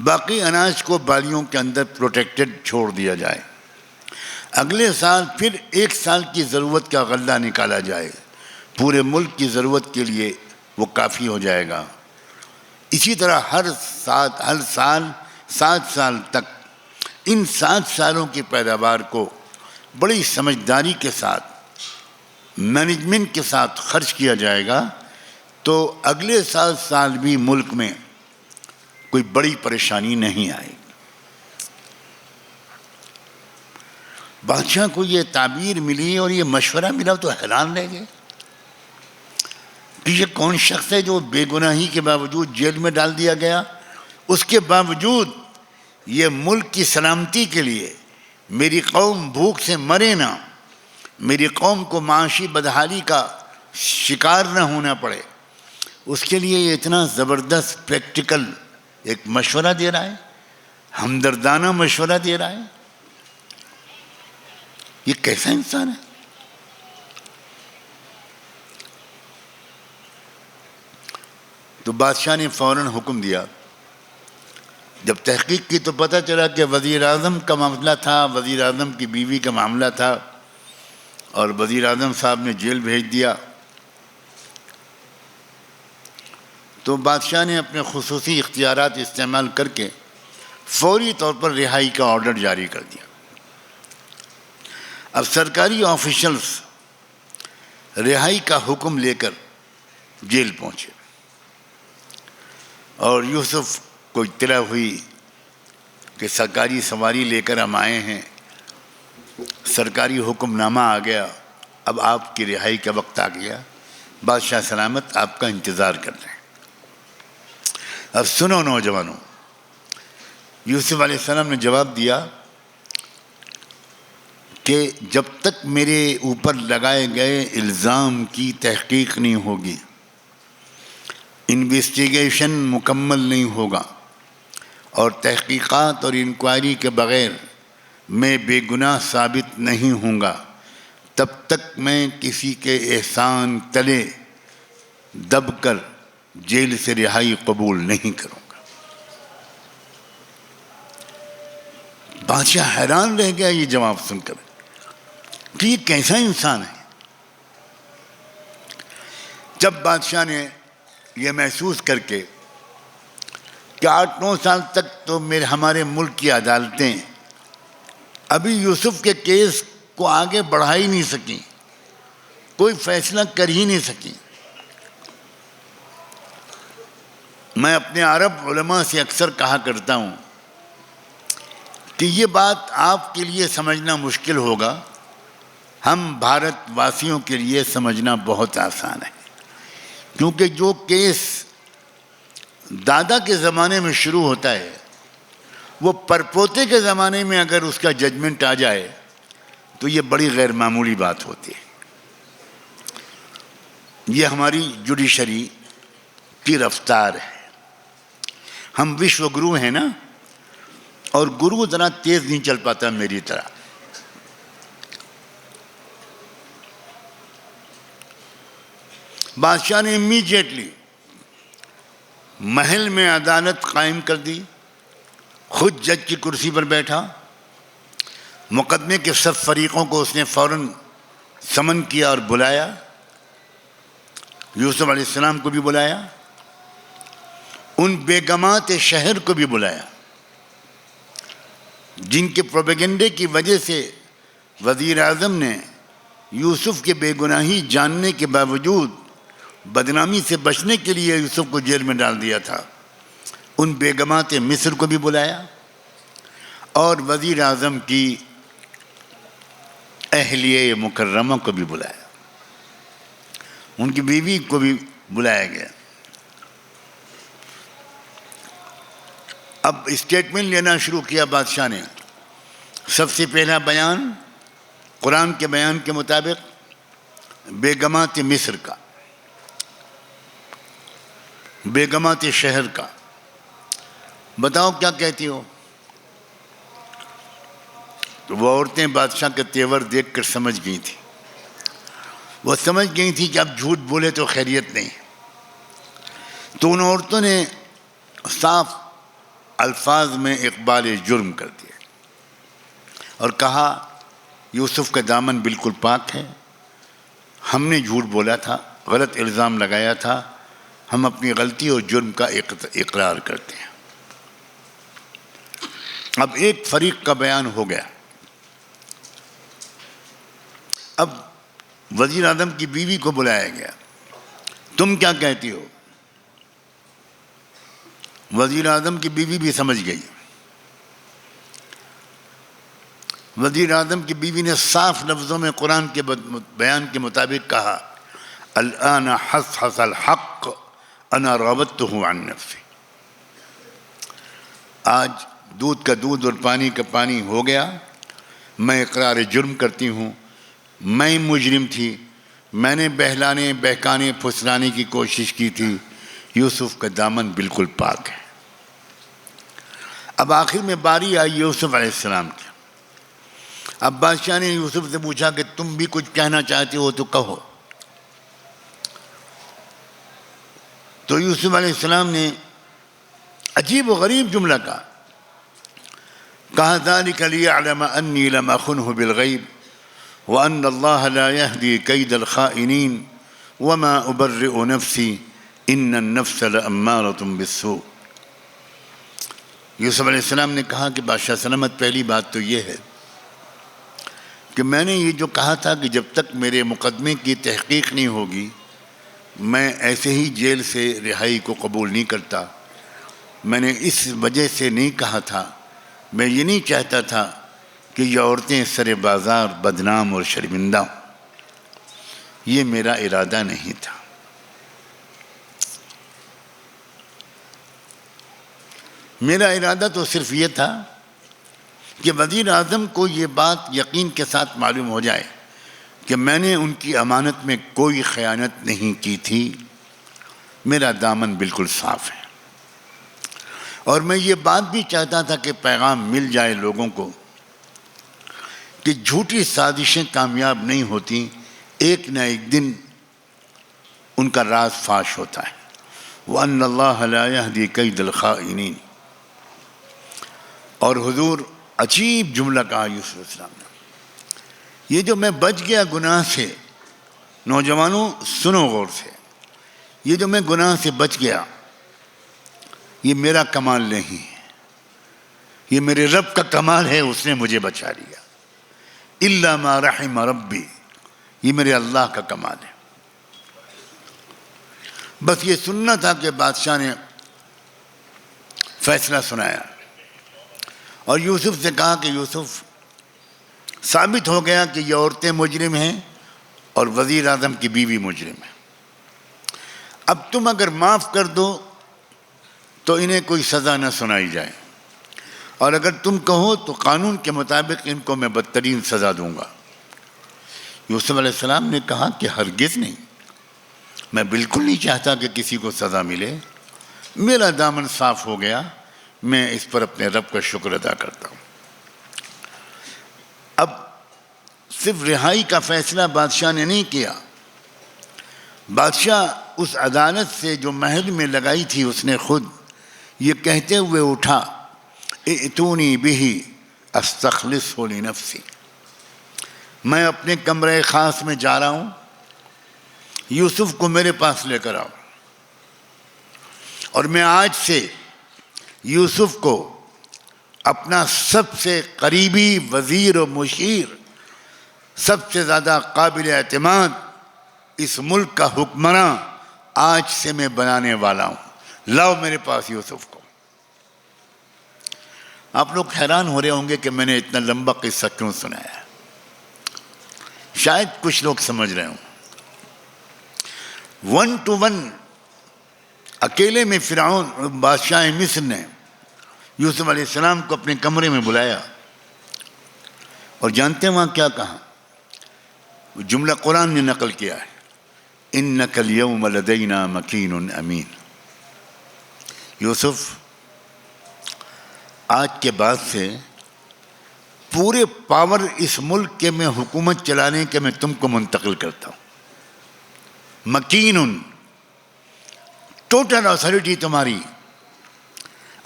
[SPEAKER 1] باقی اناج کو بالیوں کے اندر پروٹیکٹڈ چھوڑ دیا جائے. اگلے سال پھر 1 سال کی ضرورت کا غلہ نکالا جائے، پورے ملک کی ضرورت کے لیے وہ کافی ہو جائے گا. اسی طرح ہر سال 7 سال تک ان 7 سالوں کی پیداوار کو بڑی سمجھداری کے ساتھ مینجمنٹ کے ساتھ خرچ کیا جائے گا تو اگلے 7 سال بھی ملک میں کوئی بڑی پریشانی نہیں آئے گی۔ بادشاہ کو یہ تعبیر ملی اور یہ مشورہ ملا تو حیران رہ گئے کہ یہ کون شخص ہے جو بے گناہی کے باوجود جیل میں ڈال دیا گیا، اس کے باوجود یہ ملک کی سلامتی کے لیے میری قوم بھوک سے مرے نہ، میری قوم کو معاشی بدحالی کا شکار نہ ہونا پڑے، اس کے لیے یہ اتنا زبردست پریکٹیکل ایک مشورہ دے رہا ہے، ہمدردانہ مشورہ دے رہا ہے۔ یہ کیسا انسان ہے؟ تو بادشاہ نے فوراً حکم دیا، جب تحقیق کی تو پتہ چلا کہ وزیر اعظم کا معاملہ تھا، وزیر اعظم کی بیوی کا معاملہ تھا، اور وزیر اعظم صاحب نے جیل بھیج دیا۔ تو بادشاہ نے اپنے خصوصی اختیارات استعمال کر کے فوری طور پر رہائی کا آرڈر جاری کر دیا۔ اب سرکاری آفیشلز رہائی کا حکم لے کر جیل پہنچے اور یوسف کو اطلاع ہوئی کہ سرکاری سواری لے کر ہم آئے ہیں، سرکاری حکم نامہ آ گیا، اب آپ کی رہائی کا وقت آ گیا، بادشاہ سلامت آپ کا انتظار کر رہے ہیں۔ اب سنو نوجوانوں، یوسف علیہ السلام نے جواب دیا کہ جب تک میرے اوپر لگائے گئے الزام کی تحقیق نہیں ہوگی، انویسٹیگیشن مکمل نہیں ہوگا اور تحقیقات اور انکوائری کے بغیر میں بے گناہ ثابت نہیں ہوں گا، تب تک میں کسی کے احسان تلے دب کر جیل سے رہائی قبول نہیں کروں گا۔ بادشاہ حیران رہ گیا یہ جواب سن کر کہ یہ کیسا انسان ہے۔ جب بادشاہ نے یہ محسوس کر کے کہ 8-9 سال تک تو ہمارے ملک کی عدالتیں ابھی یوسف کے کیس کو آگے بڑھا ہی نہیں سکیں، کوئی فیصلہ کر ہی نہیں سکیں، میں اپنے عرب علماء سے اکثر کہا کرتا ہوں کہ یہ بات آپ کے لیے سمجھنا مشکل ہوگا، ہم بھارت واسیوں کے لیے سمجھنا بہت آسان ہے، کیونکہ جو کیس دادا کے زمانے میں شروع ہوتا ہے وہ پرپوتے کے زمانے میں اگر اس کا ججمنٹ آ جائے تو یہ بڑی غیر معمولی بات ہوتی ہے۔ یہ ہماری جوڈیشری کی رفتار ہے۔ ہم وشو گرو ہیں نا، اور گرو ذرا تیز نہیں چل پاتا میری طرح۔ بادشاہ نے امیڈیٹلی محل میں عدالت قائم کر دی، خود جج کی کرسی پر بیٹھا، مقدمے کے سب فریقوں کو اس نے فوراً سمن کیا اور بلایا، یوسف علیہ السلام کو بھی بلایا، ان بیگمات شہر کو بھی بلایا جن کے پروپیگنڈے کی وجہ سے وزیر اعظم نے یوسف کے بے گناہی جاننے کے باوجود بدنامی سے بچنے کے لیے یوسف کو جیل میں ڈال دیا تھا۔ ان بیگمات مصر کو بھی بلایا اور وزیر اعظم کی اہلیہ مکرمہ کو بھی بلایا، ان کی بیوی کو بھی بلایا گیا۔ اب اسٹیٹمنٹ لینا شروع کیا بادشاہ نے۔ سب سے پہلا بیان قرآن کے بیان کے مطابق بیگمات مصر کا، بیگمات شہر کا۔ بتاؤ کیا کہتی ہو؟ تو وہ عورتیں بادشاہ کے تیور دیکھ کر سمجھ گئی تھیں، وہ سمجھ گئی تھی کہ اب جھوٹ بولے تو خیریت نہیں، تو ان عورتوں نے صاف الفاظ میں اقبال جرم کر دیا اور کہا یوسف کا دامن بالکل پاک ہے، ہم نے جھوٹ بولا تھا، غلط الزام لگایا تھا، ہم اپنی غلطی اور جرم کا اقرار کرتے ہیں۔ اب ایک فریق کا بیان ہو گیا، اب وزیر اعظم کی بیوی کو بلایا گیا، تم کیا کہتی ہو؟ وزیر اعظم کی بیوی بھی سمجھ گئی۔ وزیر اعظم کی بیوی نے صاف لفظوں میں قرآن کے بیان کے مطابق کہا، الآن حصحص الحق انا راودته عن نفسی۔ آج دودھ کا دودھ اور پانی کا پانی ہو گیا، میں اقرار جرم کرتی ہوں، میں مجرم تھی، میں نے بہلانے بہکانے پھسلانے کی کوشش کی تھی، یوسف کا دامن بالکل پاک ہے۔ اب آخر میں باری آئی یوسف علیہ السلام کی۔ اب بادشاہ نے یوسف سے پوچھا کہ تم بھی کچھ کہنا چاہتے ہو تو کہو۔ تو یوسف علیہ السلام نے عجیب و غریب جملہ کہا، ذَلِكَ لِيَعْلَمَ أَنِّي لَمْ أَخُنْهُ بِالْغَيْبِ وَأَنَّ اللَّهَ لَا يَهْدِي كَيْدَ الْخَائِنِينَ وَمَا أُبَرِّئُ نَفْسِي إِنَّ النَّفْسَ لَأَمَّارَةٌ بِالسُّوءِ۔ یوسف علیہ السلام نے کہا کہ بادشاہ سلامت، پہلی بات تو یہ ہے کہ میں نے یہ جو کہا تھا کہ جب تک میرے مقدمے کی تحقیق نہیں ہوگی میں ایسے ہی جیل سے رہائی کو قبول نہیں کرتا، میں نے اس وجہ سے نہیں کہا تھا، میں یہ نہیں چاہتا تھا کہ یہ عورتیں سر بازار بدنام اور شرمندہ ہوں، یہ میرا ارادہ نہیں تھا۔ میرا ارادہ تو صرف یہ تھا کہ وزیر اعظم کو یہ بات یقین کے ساتھ معلوم ہو جائے کہ میں نے ان کی امانت میں کوئی خیانت نہیں کی تھی، میرا دامن بالکل صاف ہے۔ اور میں یہ بات بھی چاہتا تھا کہ پیغام مل جائے لوگوں کو کہ جھوٹی سازشیں کامیاب نہیں ہوتی، ایک نہ ایک دن ان کا راز فاش ہوتا ہے۔ وَأَنَّ اللَّهَ لَا يَهْدِي كَيْدَ الْخَائِنِينَ۔ اور حضور عجیب جملہ کہا یوسف علیہ السلام نے، یہ جو میں بچ گیا گناہ سے، نوجوانوں سنو غور سے، یہ جو میں گناہ سے بچ گیا یہ میرا کمال نہیں ہے، یہ میرے رب کا کمال ہے، اس نے مجھے بچا لیا۔ إِلَّا مَا رَحِمَ رَبِّي، یہ میرے اللہ کا کمال ہے۔ بس یہ سننا تھا کہ بادشاہ نے فیصلہ سنایا اور یوسف سے کہا کہ یوسف، ثابت ہو گیا کہ یہ عورتیں مجرم ہیں اور وزیر اعظم کی بیوی مجرم ہے، اب تم اگر معاف کر دو تو انہیں کوئی سزا نہ سنائی جائے، اور اگر تم کہو تو قانون کے مطابق ان کو میں بدترین سزا دوں گا۔ یوسف علیہ السلام نے کہا کہ ہرگز نہیں، میں بالکل نہیں چاہتا کہ کسی کو سزا ملے، میرا دامن صاف ہو گیا، میں اس پر اپنے رب کا شکر ادا کرتا ہوں۔ اب صرف رہائی کا فیصلہ بادشاہ نے نہیں کیا، بادشاہ اس عدالت سے جو محل میں لگائی تھی اس نے خود یہ کہتے ہوئے اٹھا، ائتونی بہ استخلصہ لنفسی، میں اپنے کمرے خاص میں جا رہا ہوں، یوسف کو میرے پاس لے کر آؤ، اور میں آج سے یوسف کو اپنا سب سے قریبی وزیر و مشیر، سب سے زیادہ قابل اعتماد اس ملک کا حکمراں آج سے میں بنانے والا ہوں، لاؤ میرے پاس یوسف کو۔ آپ لوگ حیران ہو رہے ہوں گے کہ میں نے اتنا لمبا قصہ کیوں سنایا ہے، شاید کچھ لوگ سمجھ رہے ہوں۔ 1 to 1 اکیلے میں فرعون بادشاہ مصر نے یوسف علیہ السلام کو اپنے کمرے میں بلایا، اور جانتے ہیں وہاں کیا کہا؟ وہ جملہ قرآن نے نقل کیا ہے، اِنَّكَ الْيَوْمَ لَدَيْنَا مَكِينٌ أَمِينٌ۔ یوسف، آج کے بعد سے پورے پاور اس ملک کے میں حکومت چلانے کے میں تم کو منتقل کرتا ہوں، مکین، ٹوٹل اتھارٹی تمہاری،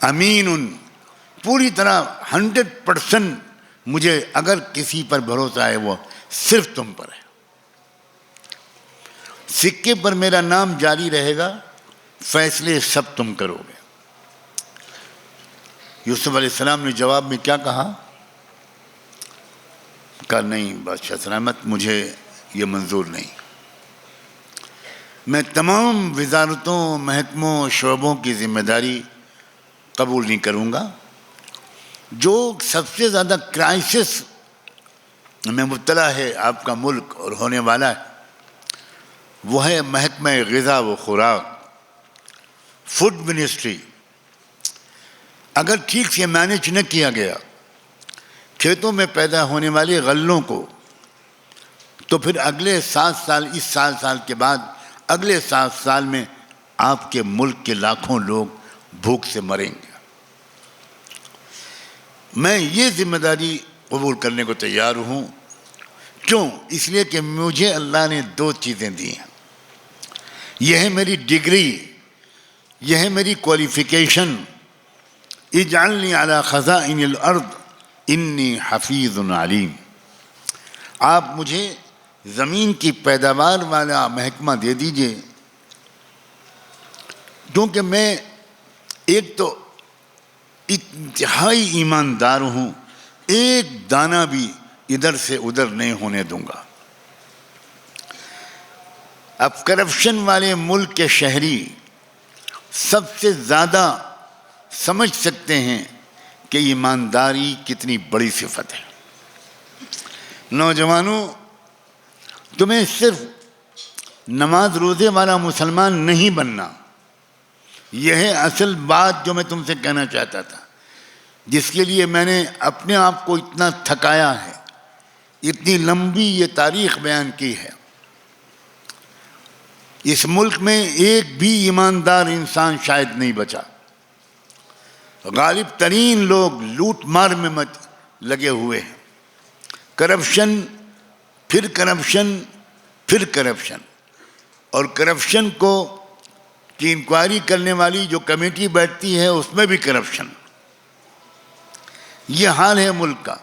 [SPEAKER 1] امین، پوری طرح 100% مجھے اگر کسی پر بھروسہ ہے وہ صرف تم پر ہے، سکے پر میرا نام جاری رہے گا، فیصلے سب تم کرو گے۔ یوسف علیہ السلام نے جواب میں کیا کہا؟ کہا نہیں بادشاہ سلامت، مجھے یہ منظور نہیں، میں تمام وزارتوں، محکموں، شعبوں کی ذمہ داری قبول نہیں کروں گا۔ جو سب سے زیادہ کرائسس میں مبتلا ہے آپ کا ملک اور ہونے والا ہے، وہ ہے محکمہ غذا و خوراک، فوڈ منسٹری۔ اگر ٹھیک سے مینیج نہ کیا گیا کھیتوں میں پیدا ہونے والے غلوں کو، تو پھر اگلے 7 سال، اس سال کے بعد اگلے 7 سال میں آپ کے ملک کے لاکھوں لوگ بھوک سے مریں گے۔ میں یہ ذمہ داری قبول کرنے کو تیار ہوں۔ کیوں؟ اس لیے کہ مجھے اللہ نے 2 چیزیں دی ہیں۔ یہ ہے میری ڈگری، یہ ہے میری کوالیفیکیشن، اجعلنی علی خزائن الارض انی حفیظ علیم۔ آپ مجھے زمین کی پیداوار والا محکمہ دے دیجئے، کیونکہ میں ایک تو انتہائی ایماندار ہوں، ایک دانہ بھی ادھر سے ادھر نہیں ہونے دوں گا۔ اب کرپشن والے ملک کے شہری سب سے زیادہ سمجھ سکتے ہیں کہ ایمانداری کتنی بڑی صفت ہے۔ نوجوانوں، تمہیں صرف نماز روزے والا مسلمان نہیں بننا، یہ ہے اصل بات جو میں تم سے کہنا چاہتا تھا، جس کے لیے میں نے اپنے آپ کو اتنا تھکایا ہے، اتنی لمبی یہ تاریخ بیان کی ہے۔ اس ملک میں ایک بھی ایماندار انسان شاید نہیں بچا۔ غالب ترین لوگ لوٹ مار میں لگے ہوئے ہیں۔ کرپشن، پھر کرپشن، پھر کرپشن، اور کرپشن کو کی انکوائری کرنے والی جو کمیٹی بیٹھتی ہے اس میں بھی کرپشن۔ یہ حال ہے ملک کا،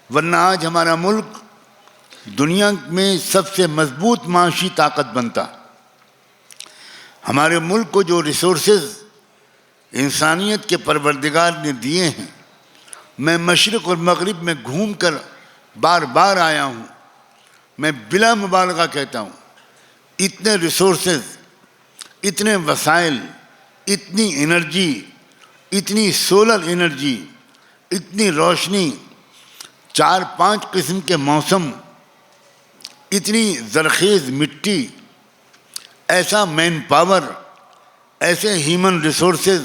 [SPEAKER 1] ورنہ آج ہمارا ملک دنیا میں سب سے مضبوط معاشی طاقت بنتا۔ ہمارے ملک کو جو ریسورسز انسانیت کے پروردگار نے دیے ہیں، میں مشرق اور مغرب میں گھوم کر بار بار آیا ہوں، میں بلا مبالغہ کہتا ہوں، اتنے ریسورسز، اتنے وسائل، اتنی انرجی، اتنی سولر انرجی، اتنی روشنی، 4-5 قسم کے موسم، اتنی زرخیز مٹی، ایسا مین پاور، ایسے ہیومن ریسورسز،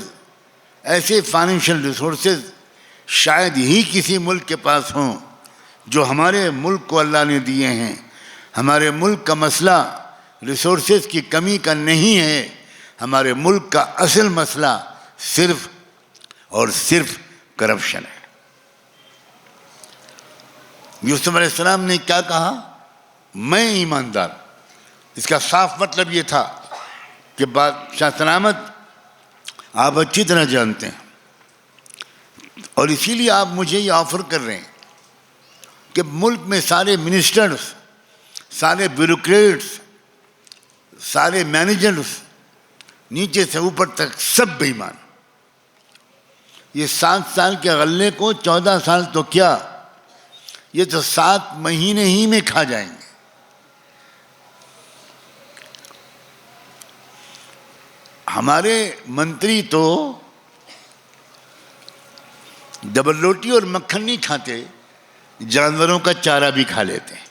[SPEAKER 1] ایسے فائنینشیل ریسورسز شاید ہی کسی ملک کے پاس ہوں جو ہمارے ملک کو اللہ نے دیے ہیں۔ ہمارے ملک کا مسئلہ ریسورسز کی کمی کا نہیں ہے، ہمارے ملک کا اصل مسئلہ صرف اور صرف کرپشن ہے۔ یوسف علیہ السلام نے کیا کہا؟ میں ایماندار۔ اس کا صاف مطلب یہ تھا کہ بادشاہ سلامت آپ اچھی طرح جانتے ہیں، اور اسی لیے آپ مجھے یہ آفر کر رہے ہیں کہ ملک میں سارے منسٹرز، سارے بیوروکریٹس، سارے مینیجرز، نیچے سے اوپر تک سب بے ایمان۔ یہ 7 سال کے غلے کو 14 سال تو کیا، یہ تو 7 مہینے ہی میں کھا جائیں گے۔ ہمارے منتری تو ڈبل روٹی اور مکھن نہیں کھاتے، جانوروں کا چارہ بھی کھا لیتے ہیں۔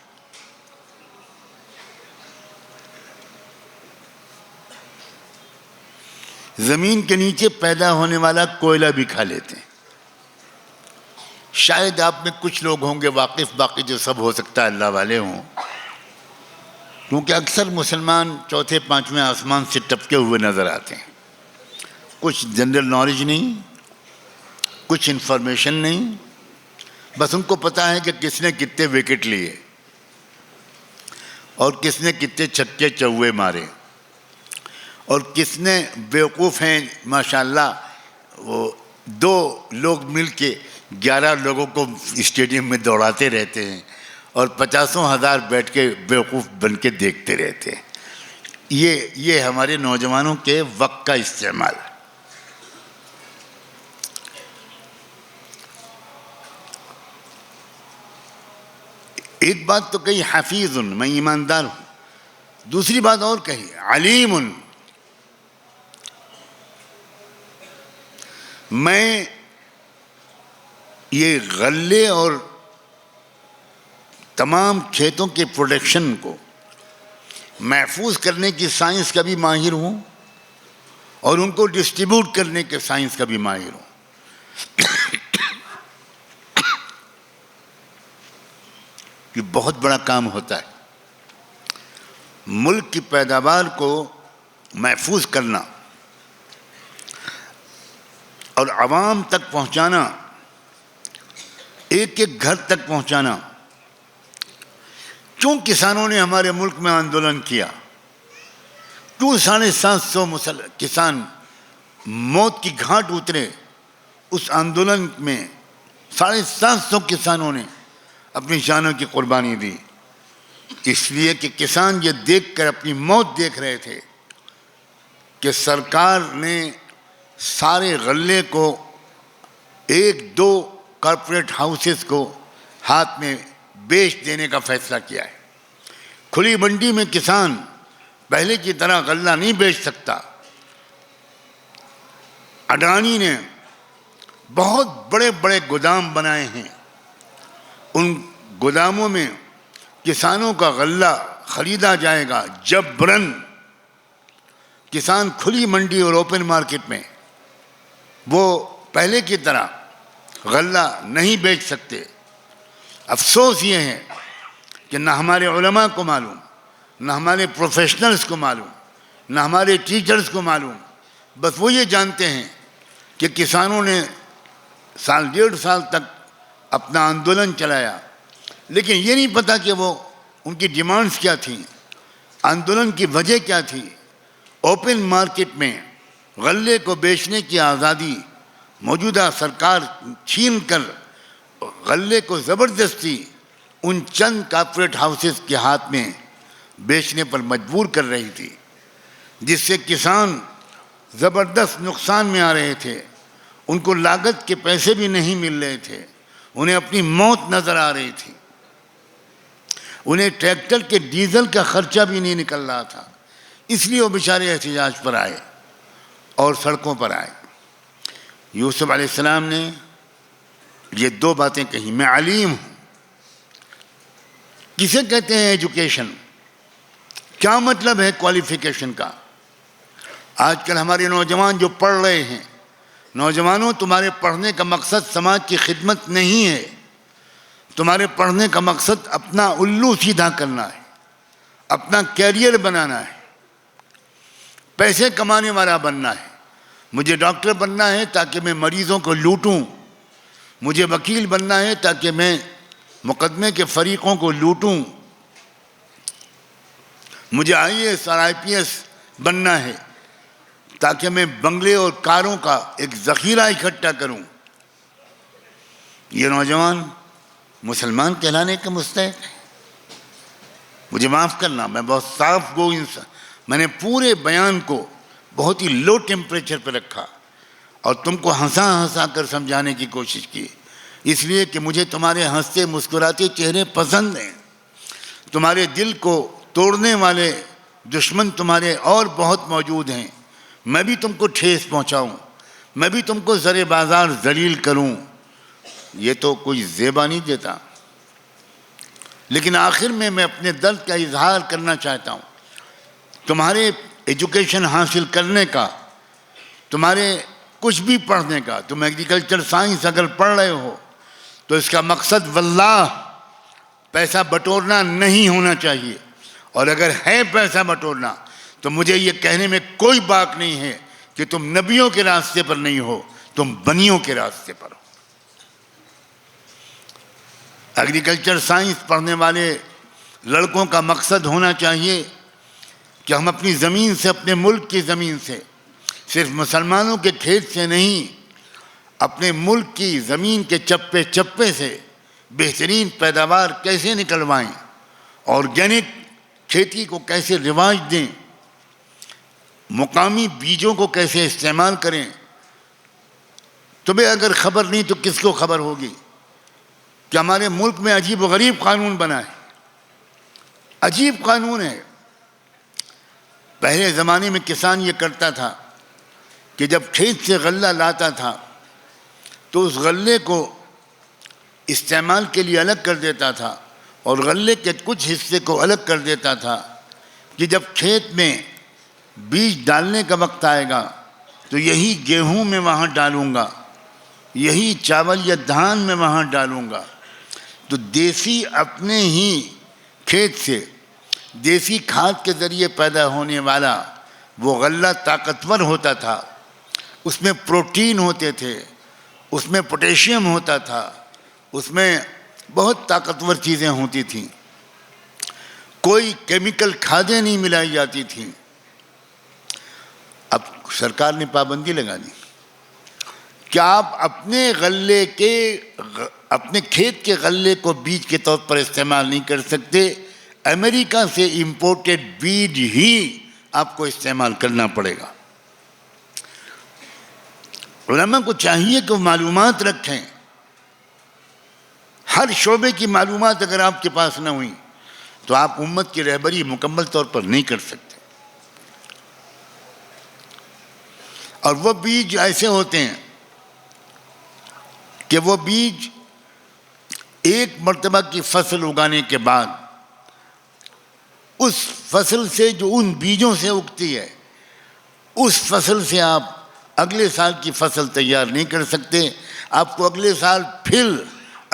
[SPEAKER 1] زمین کے نیچے پیدا ہونے والا کوئلہ بھی کھا لیتے ہیں۔ شاید آپ میں کچھ لوگ ہوں گے واقف، باقی جو سب ہو سکتا ہے اللہ والے ہوں، کیونکہ اکثر مسلمان 4-5ویں آسمان سے ٹپکے ہوئے نظر آتے ہیں۔ کچھ جنرل نالج نہیں، کچھ انفارمیشن نہیں، بس ان کو پتا ہے کہ کس نے کتنے وکٹ لیے اور کس نے کتنے چھکے چوے مارے، اور کس نے بیوقوف ہیں ماشاءاللہ وہ 2 لوگ مل کے 11 لوگوں کو اسٹیڈیم میں دوڑاتے رہتے ہیں اور 50,000 بیٹھ کے بیوقوف بن کے دیکھتے رہتے ہیں۔ یہ ہمارے نوجوانوں کے وقت کا استعمال ہے. ایک بات تو کہی حفیظ، میں ایماندار ہوں. دوسری بات اور کہی علیم، میں یہ غلے اور تمام کھیتوں کے پروڈکشن کو محفوظ کرنے کی سائنس کا بھی ماہر ہوں اور ان کو ڈسٹریبیوٹ کرنے کے سائنس کا بھی ماہر ہوں. یہ بہت بڑا کام ہوتا ہے. ملک کی پیداوار کو محفوظ کرنا اور عوام تک پہنچانا، ایک ایک گھر تک پہنچانا. کیوں کسانوں نے ہمارے ملک میں آندولن کیا؟ کیوں 750 کسان موت کی گھاٹ اترے؟ اس آندولن میں 750 کسانوں نے اپنی جانوں کی قربانی دی. اس لیے کہ کسان یہ دیکھ کر اپنی موت دیکھ رہے تھے کہ سرکار نے سارے غلے کو ایک دو کارپوریٹ ہاؤسز کو ہاتھ میں بیچ دینے کا فیصلہ کیا ہے. کھلی منڈی میں کسان پہلے کی طرح غلہ نہیں بیچ سکتا. اڈانی نے بہت بڑے بڑے گودام بنائے ہیں. ان گوداموں میں کسانوں کا غلہ خریدا جائے گا جبراً. کسان کھلی منڈی اور اوپن مارکیٹ میں وہ پہلے کی طرح غلہ نہیں بیچ سکتے. افسوس یہ ہے کہ نہ ہمارے علماء کو معلوم، نہ ہمارے پروفیشنلز کو معلوم، نہ ہمارے ٹیچرز کو معلوم. بس وہ یہ جانتے ہیں کہ کسانوں نے سال 1.5 سال تک اپنا آندولن چلایا، لیکن یہ نہیں پتا کہ وہ ان کی ڈیمانڈز کیا تھیں، آندولن کی وجہ کیا تھی. اوپن مارکیٹ میں غلے کو بیچنے کی آزادی موجودہ سرکار چھین کر غلے کو زبردستی ان چند کارپوریٹ ہاؤسز کے ہاتھ میں بیچنے پر مجبور کر رہی تھی، جس سے کسان زبردست نقصان میں آ رہے تھے. ان کو لاگت کے پیسے بھی نہیں مل رہے تھے، انہیں اپنی موت نظر آ رہی تھی. انہیں ٹریکٹر کے ڈیزل کا خرچہ بھی نہیں نکل رہا تھا. اس لیے وہ بیچارے احتجاج پر آئے اور سڑکوں پر آئے. یوسف علیہ السلام نے یہ 2 باتیں کہیں. میں علیم ہوں. کسے کہتے ہیں ایجوکیشن؟ کیا مطلب ہے کوالیفیکیشن کا؟ آج کل ہمارے نوجوان جو پڑھ رہے ہیں، نوجوانوں تمہارے پڑھنے کا مقصد سماج کی خدمت نہیں ہے. تمہارے پڑھنے کا مقصد اپنا الو سیدھا کرنا ہے، اپنا کیریئر بنانا ہے، پیسے کمانے والا بننا ہے. مجھے ڈاکٹر بننا ہے تاکہ میں مریضوں کو لوٹوں، مجھے وکیل بننا ہے تاکہ میں مقدمے کے فریقوں کو لوٹوں، مجھے IAS اور IPS بننا ہے تاکہ میں بنگلے اور کاروں کا ایک ذخیرہ اکٹھا کروں. یہ نوجوان مسلمان کہلانے کے مستحق ہیں؟ مجھے معاف کرنا، میں بہت صاف گو انسان. میں نے پورے بیان کو بہت ہی لو ٹیمپریچر پہ رکھا اور تم کو ہنسا ہنسا کر سمجھانے کی کوشش کی، اس لیے کہ مجھے تمہارے ہنستے مسکراتے چہرے پسند ہیں. تمہارے دل کو توڑنے والے دشمن تمہارے اور بہت موجود ہیں. میں بھی تم کو ٹھیس پہنچاؤں، میں بھی تم کو زر بازار ذلیل کروں، یہ تو کوئی زیبا نہیں دیتا. لیکن آخر میں اپنے درد کا اظہار کرنا چاہتا ہوں. تمہارے ایجوکیشن حاصل کرنے کا، تمہارے کچھ بھی پڑھنے کا، تم ایگریکلچر سائنس اگر پڑھ رہے ہو تو اس کا مقصد واللہ پیسہ بٹورنا نہیں ہونا چاہیے. اور اگر ہے پیسہ بٹورنا تو مجھے یہ کہنے میں کوئی بات نہیں ہے کہ تم نبیوں کے راستے پر نہیں ہو، تم بنیوں کے راستے پر ہو. ایگریکلچر سائنس پڑھنے والے لڑکوں کا مقصد ہونا چاہیے کہ ہم اپنی زمین سے، اپنے ملک کی زمین سے، صرف مسلمانوں کے کھیت سے نہیں، اپنے ملک کی زمین کے چپے چپے سے بہترین پیداوار کیسے نکلوائیں، آرگینک کھیتی کو کیسے رواج دیں. مقامی بیجوں کو کیسے استعمال کریں. تمہیں اگر خبر نہیں تو کس کو خبر ہوگی کہ ہمارے ملک میں عجیب و غریب قانون بنا ہے. عجیب قانون ہے. پہلے زمانے میں کسان یہ کرتا تھا کہ جب کھیت سے غلہ لاتا تھا تو اس غلے کو استعمال کے لیے الگ کر دیتا تھا اور غلے کے کچھ حصے کو الگ کر دیتا تھا کہ جب کھیت میں بیج ڈالنے کا وقت آئے گا تو یہی گیہوں میں وہاں ڈالوں گا, یہی چاول یا دھان میں وہاں ڈالوں گا. تو دیسی اپنے ہی کھیت سے دیسی کھاد کے ذریعے پیدا ہونے والا وہ غلہ طاقتور ہوتا تھا. اس میں پروٹین ہوتے تھے, اس میں پوٹیشیم ہوتا تھا, اس میں بہت طاقتور چیزیں ہوتی تھیں. کوئی کیمیکل کھادیں نہیں ملائی جاتی تھیں. اب سرکار نے پابندی لگا دی کہ آپ اپنے غلے کے اپنے کھیت کے غلے کو بیج کے طور پر استعمال نہیں کر سکتے. امریکہ سے امپورٹڈ بیج ہی آپ کو استعمال کرنا پڑے گا. علماء کو چاہیے کہ وہ معلومات رکھیں. ہر شعبے کی معلومات اگر آپ کے پاس نہ ہوئی تو آپ امت کی رہبری مکمل طور پر نہیں کر سکتے. اور وہ بیج ایسے ہوتے ہیں کہ وہ بیج ایک مرتبہ کی فصل اگانے کے بعد اس فصل سے جو ان بیجوں سے اگتی ہے اس فصل سے آپ اگلے سال کی فصل تیار نہیں کر سکتے. آپ کو اگلے سال پھر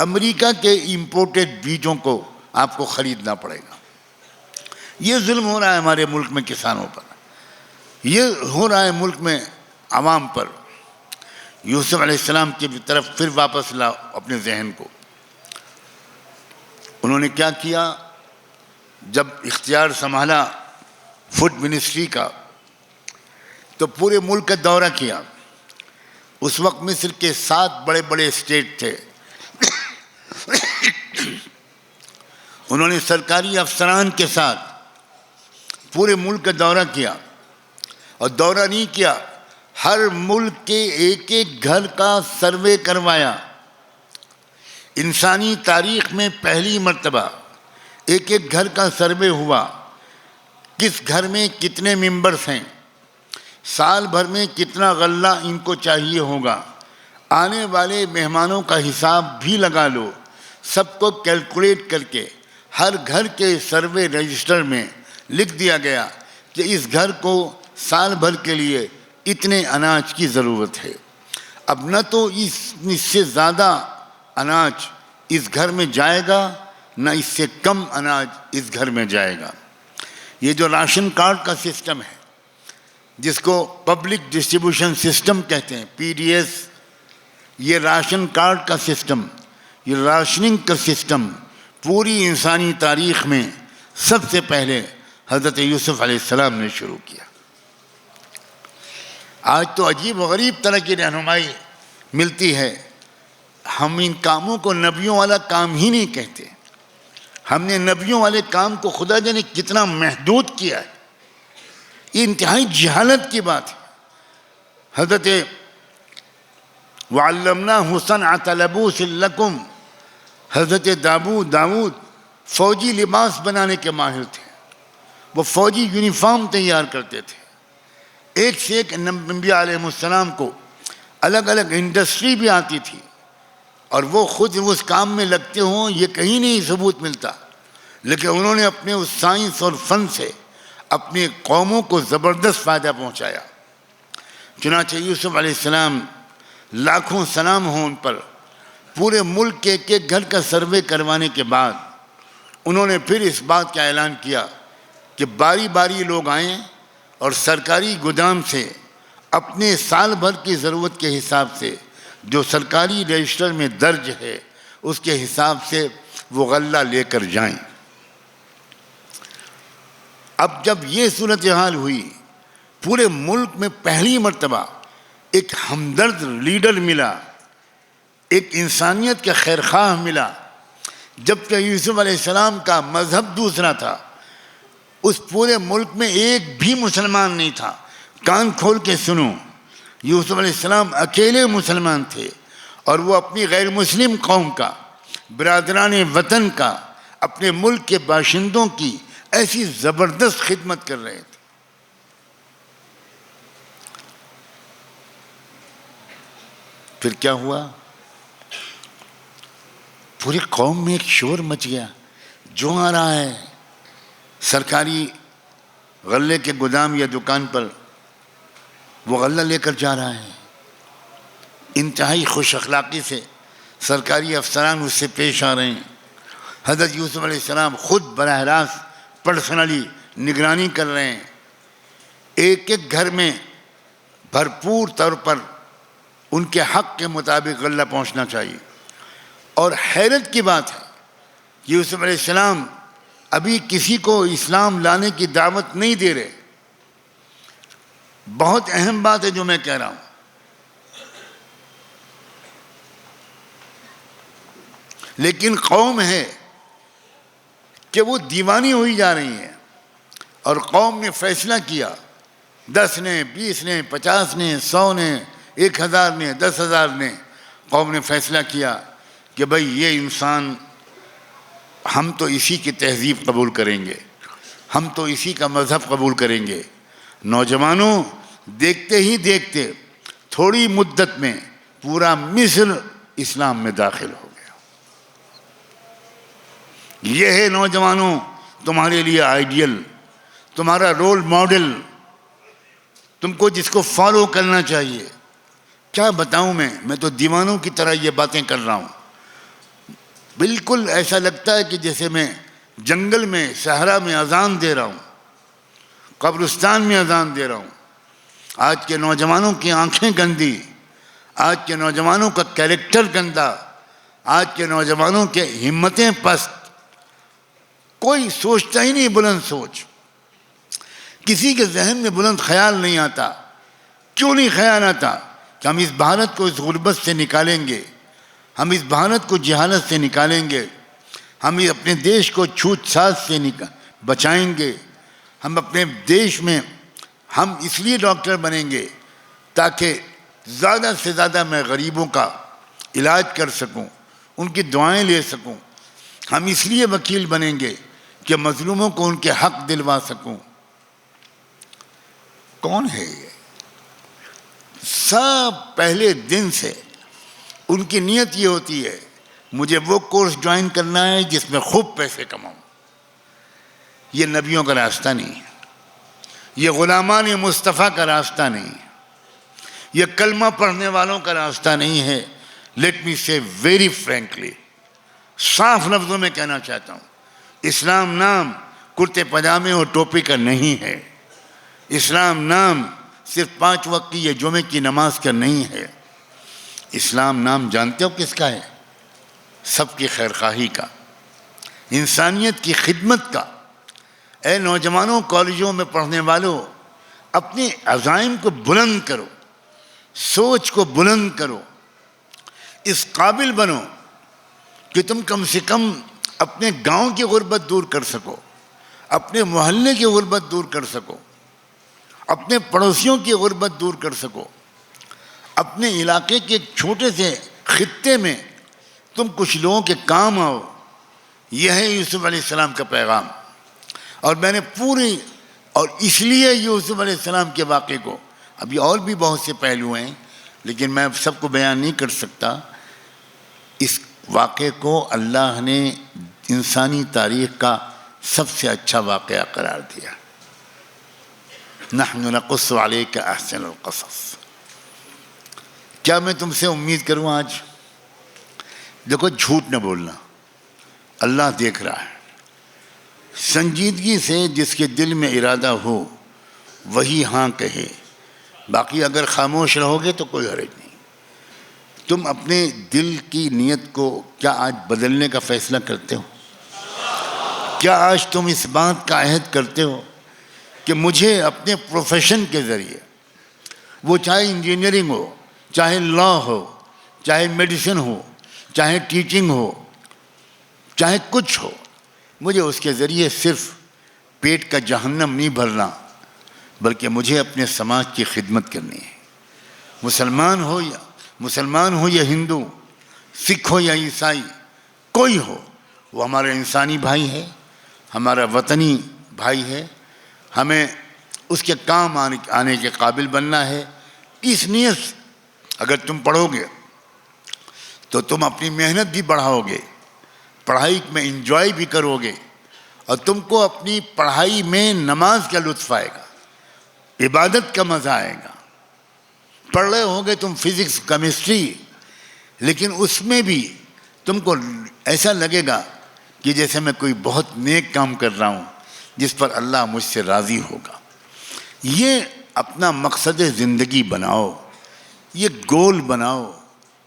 [SPEAKER 1] امریکہ کے امپورٹڈ بیجوں کو آپ کو خریدنا پڑے گا. یہ ظلم ہو رہا ہے ہمارے ملک میں کسانوں پر, یہ ہو رہا ہے ملک میں عوام پر. یوسف علیہ السلام کی طرف پھر واپس لاؤ اپنے ذہن کو. انہوں نے کیا کیا؟ جب اختیار سنبھالا فوڈ منسٹری کا تو پورے ملک کا دورہ کیا. اس وقت مصر کے 7 بڑے بڑے اسٹیٹ تھے. انہوں نے سرکاری افسران کے ساتھ پورے ملک کا دورہ کیا. اور دورہ نہیں کیا, ہر ملک کے ایک ایک گھر کا سروے کروایا. انسانی تاریخ میں پہلی مرتبہ ایک ایک گھر کا سروے ہوا. کس گھر میں کتنے ممبرز ہیں, سال بھر میں کتنا غلہ ان کو چاہیے ہوگا, آنے والے مہمانوں کا حساب بھی لگا لو. سب کو کیلکولیٹ کر کے ہر گھر کے سروے رجسٹر میں لکھ دیا گیا کہ اس گھر کو سال بھر کے لیے اتنے اناج کی ضرورت ہے. اب نہ تو اس سے زیادہ اناج اس گھر میں جائے گا نہ اس سے کم اناج اس گھر میں جائے گا. یہ جو راشن کارڈ کا سسٹم ہے جس کو پبلک ڈسٹریبیوشن سسٹم کہتے ہیں, PDS, یہ راشن کارڈ کا سسٹم, یہ راشننگ کا سسٹم پوری انسانی تاریخ میں سب سے پہلے حضرت یوسف علیہ السلام نے شروع کیا. آج تو عجیب و غریب طرح کی رہنمائی ملتی ہے. ہم ان کاموں کو نبیوں والا کام ہی نہیں کہتے. ہم نے نبیوں والے کام کو خدا جانے کتنا محدود کیا ہے. یہ انتہائی جہالت کی بات ہے. حضرت وَعَلَّمْنَاهُ صَنْعَةَ لَبُوسٍ لَكُمْ, حضرت داؤد فوجی لباس بنانے کے ماہر تھے. وہ فوجی یونیفارم تیار کرتے تھے. ایک سے ایک انبیاء علیہ السلام کو الگ الگ انڈسٹری بھی آتی تھی اور وہ خود اس کام میں لگتے ہوں یہ کہیں نہیں ثبوت ملتا. لیکن انہوں نے اپنے اس سائنس اور فن سے اپنی قوموں کو زبردست فائدہ پہنچایا. چنانچہ یوسف علیہ السلام, لاکھوں سلام ہوں ان پر, پورے ملک کے ایک ایک گھر کا سروے کروانے کے بعد انہوں نے پھر اس بات کا اعلان کیا کہ باری باری لوگ آئیں اور سرکاری گودام سے اپنے سال بھر کی ضرورت کے حساب سے جو سرکاری رجسٹر میں درج ہے اس کے حساب سے وہ غلہ لے کر جائیں. اب جب یہ صورتحال ہوئی, پورے ملک میں پہلی مرتبہ ایک ہمدرد لیڈر ملا, ایک انسانیت کا خیرخواہ ملا. جبکہ یوسف علیہ السلام کا مذہب دوسرا تھا, اس پورے ملک میں ایک بھی مسلمان نہیں تھا. کان کھول کے سنو، یوسف علیہ السلام اکیلے مسلمان تھے اور وہ اپنی غیر مسلم قوم کا، برادران وطن کا، اپنے ملک کے باشندوں کی ایسی زبردست خدمت کر رہے تھے۔ پھر کیا ہوا؟ پوری قوم میں ایک شور مچ گیا، جو آ رہا ہے سرکاری غلے کے گودام یا دکان پر، وہ غلہ لے کر جا رہا ہے۔ انتہائی خوش اخلاقی سے سرکاری افسران اس سے پیش آ رہے ہیں۔ حضرت یوسف علیہ السلام خود براہ راست پرسنلی نگرانی کر رہے ہیں۔ ایک ایک گھر میں بھرپور طور پر ان کے حق کے مطابق غلہ پہنچنا چاہیے۔ اور حیرت کی بات ہے، یوسف علیہ السلام ابھی کسی کو اسلام لانے کی دعوت نہیں دے رہے۔ بہت اہم بات ہے جو میں کہہ رہا ہوں۔ لیکن قوم ہے کہ وہ دیوانی ہوئی جا رہی ہے، اور قوم نے فیصلہ کیا، 10 نے، 20 نے، 50 نے، 100 نے، 1000 نے، 10,000 نے، قوم نے فیصلہ کیا کہ بھئی یہ انسان، ہم تو اسی کی تہذیب قبول کریں گے، ہم تو اسی کا مذہب قبول کریں گے۔ نوجوانوں، دیکھتے ہی دیکھتے تھوڑی مدت میں پورا مصر اسلام میں داخل ہو گیا۔ یہ ہے نوجوانوں تمہارے لیے آئیڈیل، تمہارا رول ماڈل، تم کو جس کو فالو کرنا چاہیے۔ کیا بتاؤں میں تو دیوانوں کی طرح یہ باتیں کر رہا ہوں۔ بالکل ایسا لگتا ہے کہ جیسے میں جنگل میں، صحرا میں اذان دے رہا ہوں، قبرستان میں اذان دے رہا ہوں۔ آج کے نوجوانوں کی آنکھیں گندی، آج کے نوجوانوں کا کیریکٹر گندا، آج کے نوجوانوں کے ہمتیں پست، کوئی سوچتا ہی نہیں بلند سوچ، کسی کے ذہن میں بلند خیال نہیں آتا۔ کیوں نہیں خیال آتا؟ کہ ہم اس بھارت کو اس غربت سے نکالیں گے، ہم اس بھارت کو جہالت سے نکالیں گے، ہم اپنے دیش کو چھوت چھات سے بچائیں گے، ہم اپنے دیش میں ہم اس لیے ڈاکٹر بنیں گے تاکہ زیادہ سے زیادہ میں غریبوں کا علاج کر سکوں، ان کی دعائیں لے سکوں، ہم اس لیے وکیل بنیں گے کہ مظلوموں کو ان کے حق دلوا سکوں۔ کون ہے یہ؟ سب پہلے دن سے ان کی نیت یہ ہوتی ہے، مجھے وہ کورس جوائن کرنا ہے جس میں خوب پیسے کماؤں۔ یہ نبیوں کا راستہ نہیں ہے، یہ غلامان مصطفیٰ کا راستہ نہیں ہے، یہ کلمہ پڑھنے والوں کا راستہ نہیں ہے۔ لیٹ می سے ویری فرینکلی، صاف لفظوں میں کہنا چاہتا ہوں، اسلام نام کرتے پاجامے اور ٹوپی کا نہیں ہے۔ اسلام نام صرف 5 وقت کی یا جمعے کی نماز کا نہیں ہے۔ اسلام نام جانتے ہو کس کا ہے؟ سب کی خیرخواہی کا، انسانیت کی خدمت کا۔ اے نوجوانوں، کالجوں میں پڑھنے والوں، اپنے عزائم کو بلند کرو، سوچ کو بلند کرو، اس قابل بنو کہ تم کم سے کم اپنے گاؤں کی غربت دور کر سکو، اپنے محلے کی غربت دور کر سکو، اپنے پڑوسیوں کی غربت دور کر سکو، اپنے علاقے کے ایک چھوٹے سے خطے میں تم کچھ لوگوں کے کام آؤ۔ یہ ہے یوسف علیہ السلام کا پیغام۔ اور میں نے پوری، اور اس لیے یوسف علیہ السلام کے واقعے کو، ابھی اور بھی بہت سے پہلو ہیں لیکن میں سب کو بیان نہیں کر سکتا، اس واقعے کو اللہ نے انسانی تاریخ کا سب سے اچھا واقعہ قرار دیا۔ نحن نقص علیک احسن القصص۔ کیا میں تم سے امید کروں آج؟ دیکھو، جھوٹ نہ بولنا، اللہ دیکھ رہا ہے۔ سنجیدگی سے جس کے دل میں ارادہ ہو وہی ہاں کہے، باقی اگر خاموش رہو گے تو کوئی حرج نہیں۔ تم اپنے دل کی نیت کو کیا آج بدلنے کا فیصلہ کرتے ہو؟ کیا آج تم اس بات کا عہد کرتے ہو کہ مجھے اپنے پروفیشن کے ذریعے، وہ چاہے انجینئرنگ ہو، چاہے لا ہو، چاہے میڈیسن ہو، چاہے ٹیچنگ ہو، چاہے کچھ ہو، مجھے اس کے ذریعے صرف پیٹ کا جہنم نہیں بھرنا، بلکہ مجھے اپنے سماج کی خدمت کرنی ہے. مسلمان ہو یا ہندو، سکھ ہو یا عیسائی، کوئی ہو، وہ ہمارا انسانی بھائی ہے، ہمارا وطنی بھائی ہے. ہمیں اس کے کام آنے کے قابل بننا ہے. اس نیت سے اگر تم پڑھو گے تو تم اپنی محنت بھی بڑھاؤ گے، پڑھائی میں انجوائے بھی کرو گے، اور تم کو اپنی پڑھائی میں نماز کا لطف آئے گا، عبادت کا مزہ آئے گا. پڑھ رہے ہوگے تم فزکس کیمسٹری، لیکن اس میں بھی تم کو ایسا لگے گا کہ جیسے میں کوئی بہت نیک کام کر رہا ہوں جس پر اللہ مجھ سے راضی ہوگا. یہ اپنا مقصد زندگی بناؤ، یہ گول بناؤ،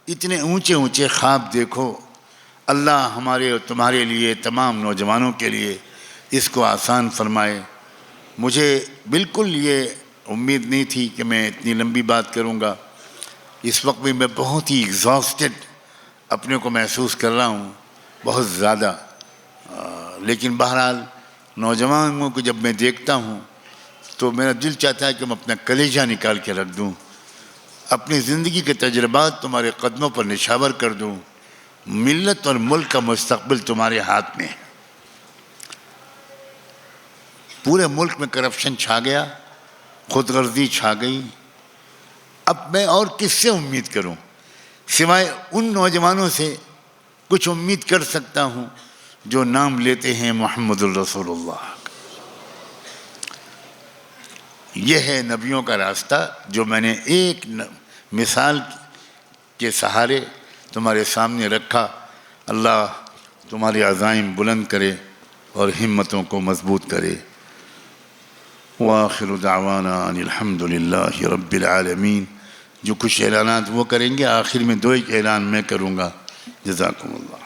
[SPEAKER 1] اتنے اونچے اونچے خواب دیکھو. اللہ ہمارے اور تمہارے لیے، تمام نوجوانوں کے لیے اس کو آسان فرمائے. مجھے بالکل یہ امید نہیں تھی کہ میں اتنی لمبی بات کروں گا. اس وقت بھی میں بہت ہی ایگزاسٹڈ اپنے کو محسوس کر رہا ہوں، بہت زیادہ. لیکن بہرحال نوجوانوں کو جب میں دیکھتا ہوں تو میرا دل چاہتا ہے کہ میں اپنا کلیجہ نکال کے رکھ دوں، اپنی زندگی کے تجربات تمہارے قدموں پر نشاور کر دوں. ملت اور ملک کا مستقبل تمہارے ہاتھ میں ہے. پورے ملک میں کرپشن چھا گیا، خود غرضی چھا گئی. اب میں اور کس سے امید کروں سوائے ان نوجوانوں سے؟ کچھ امید کر سکتا ہوں جو نام لیتے ہیں محمد الرسول اللہ. یہ ہے نبیوں کا راستہ جو میں نے ایک مثال کے سہارے تمہارے سامنے رکھا. اللہ تمہارے عزائم بلند کرے اور ہمتوں کو مضبوط کرے. وآخر دعوانا ان الحمد للہ رب العالمین. جو کچھ اعلانات وہ کریں گے، آخر میں 2 ایک اعلان میں کروں گا. جزاکم اللہ.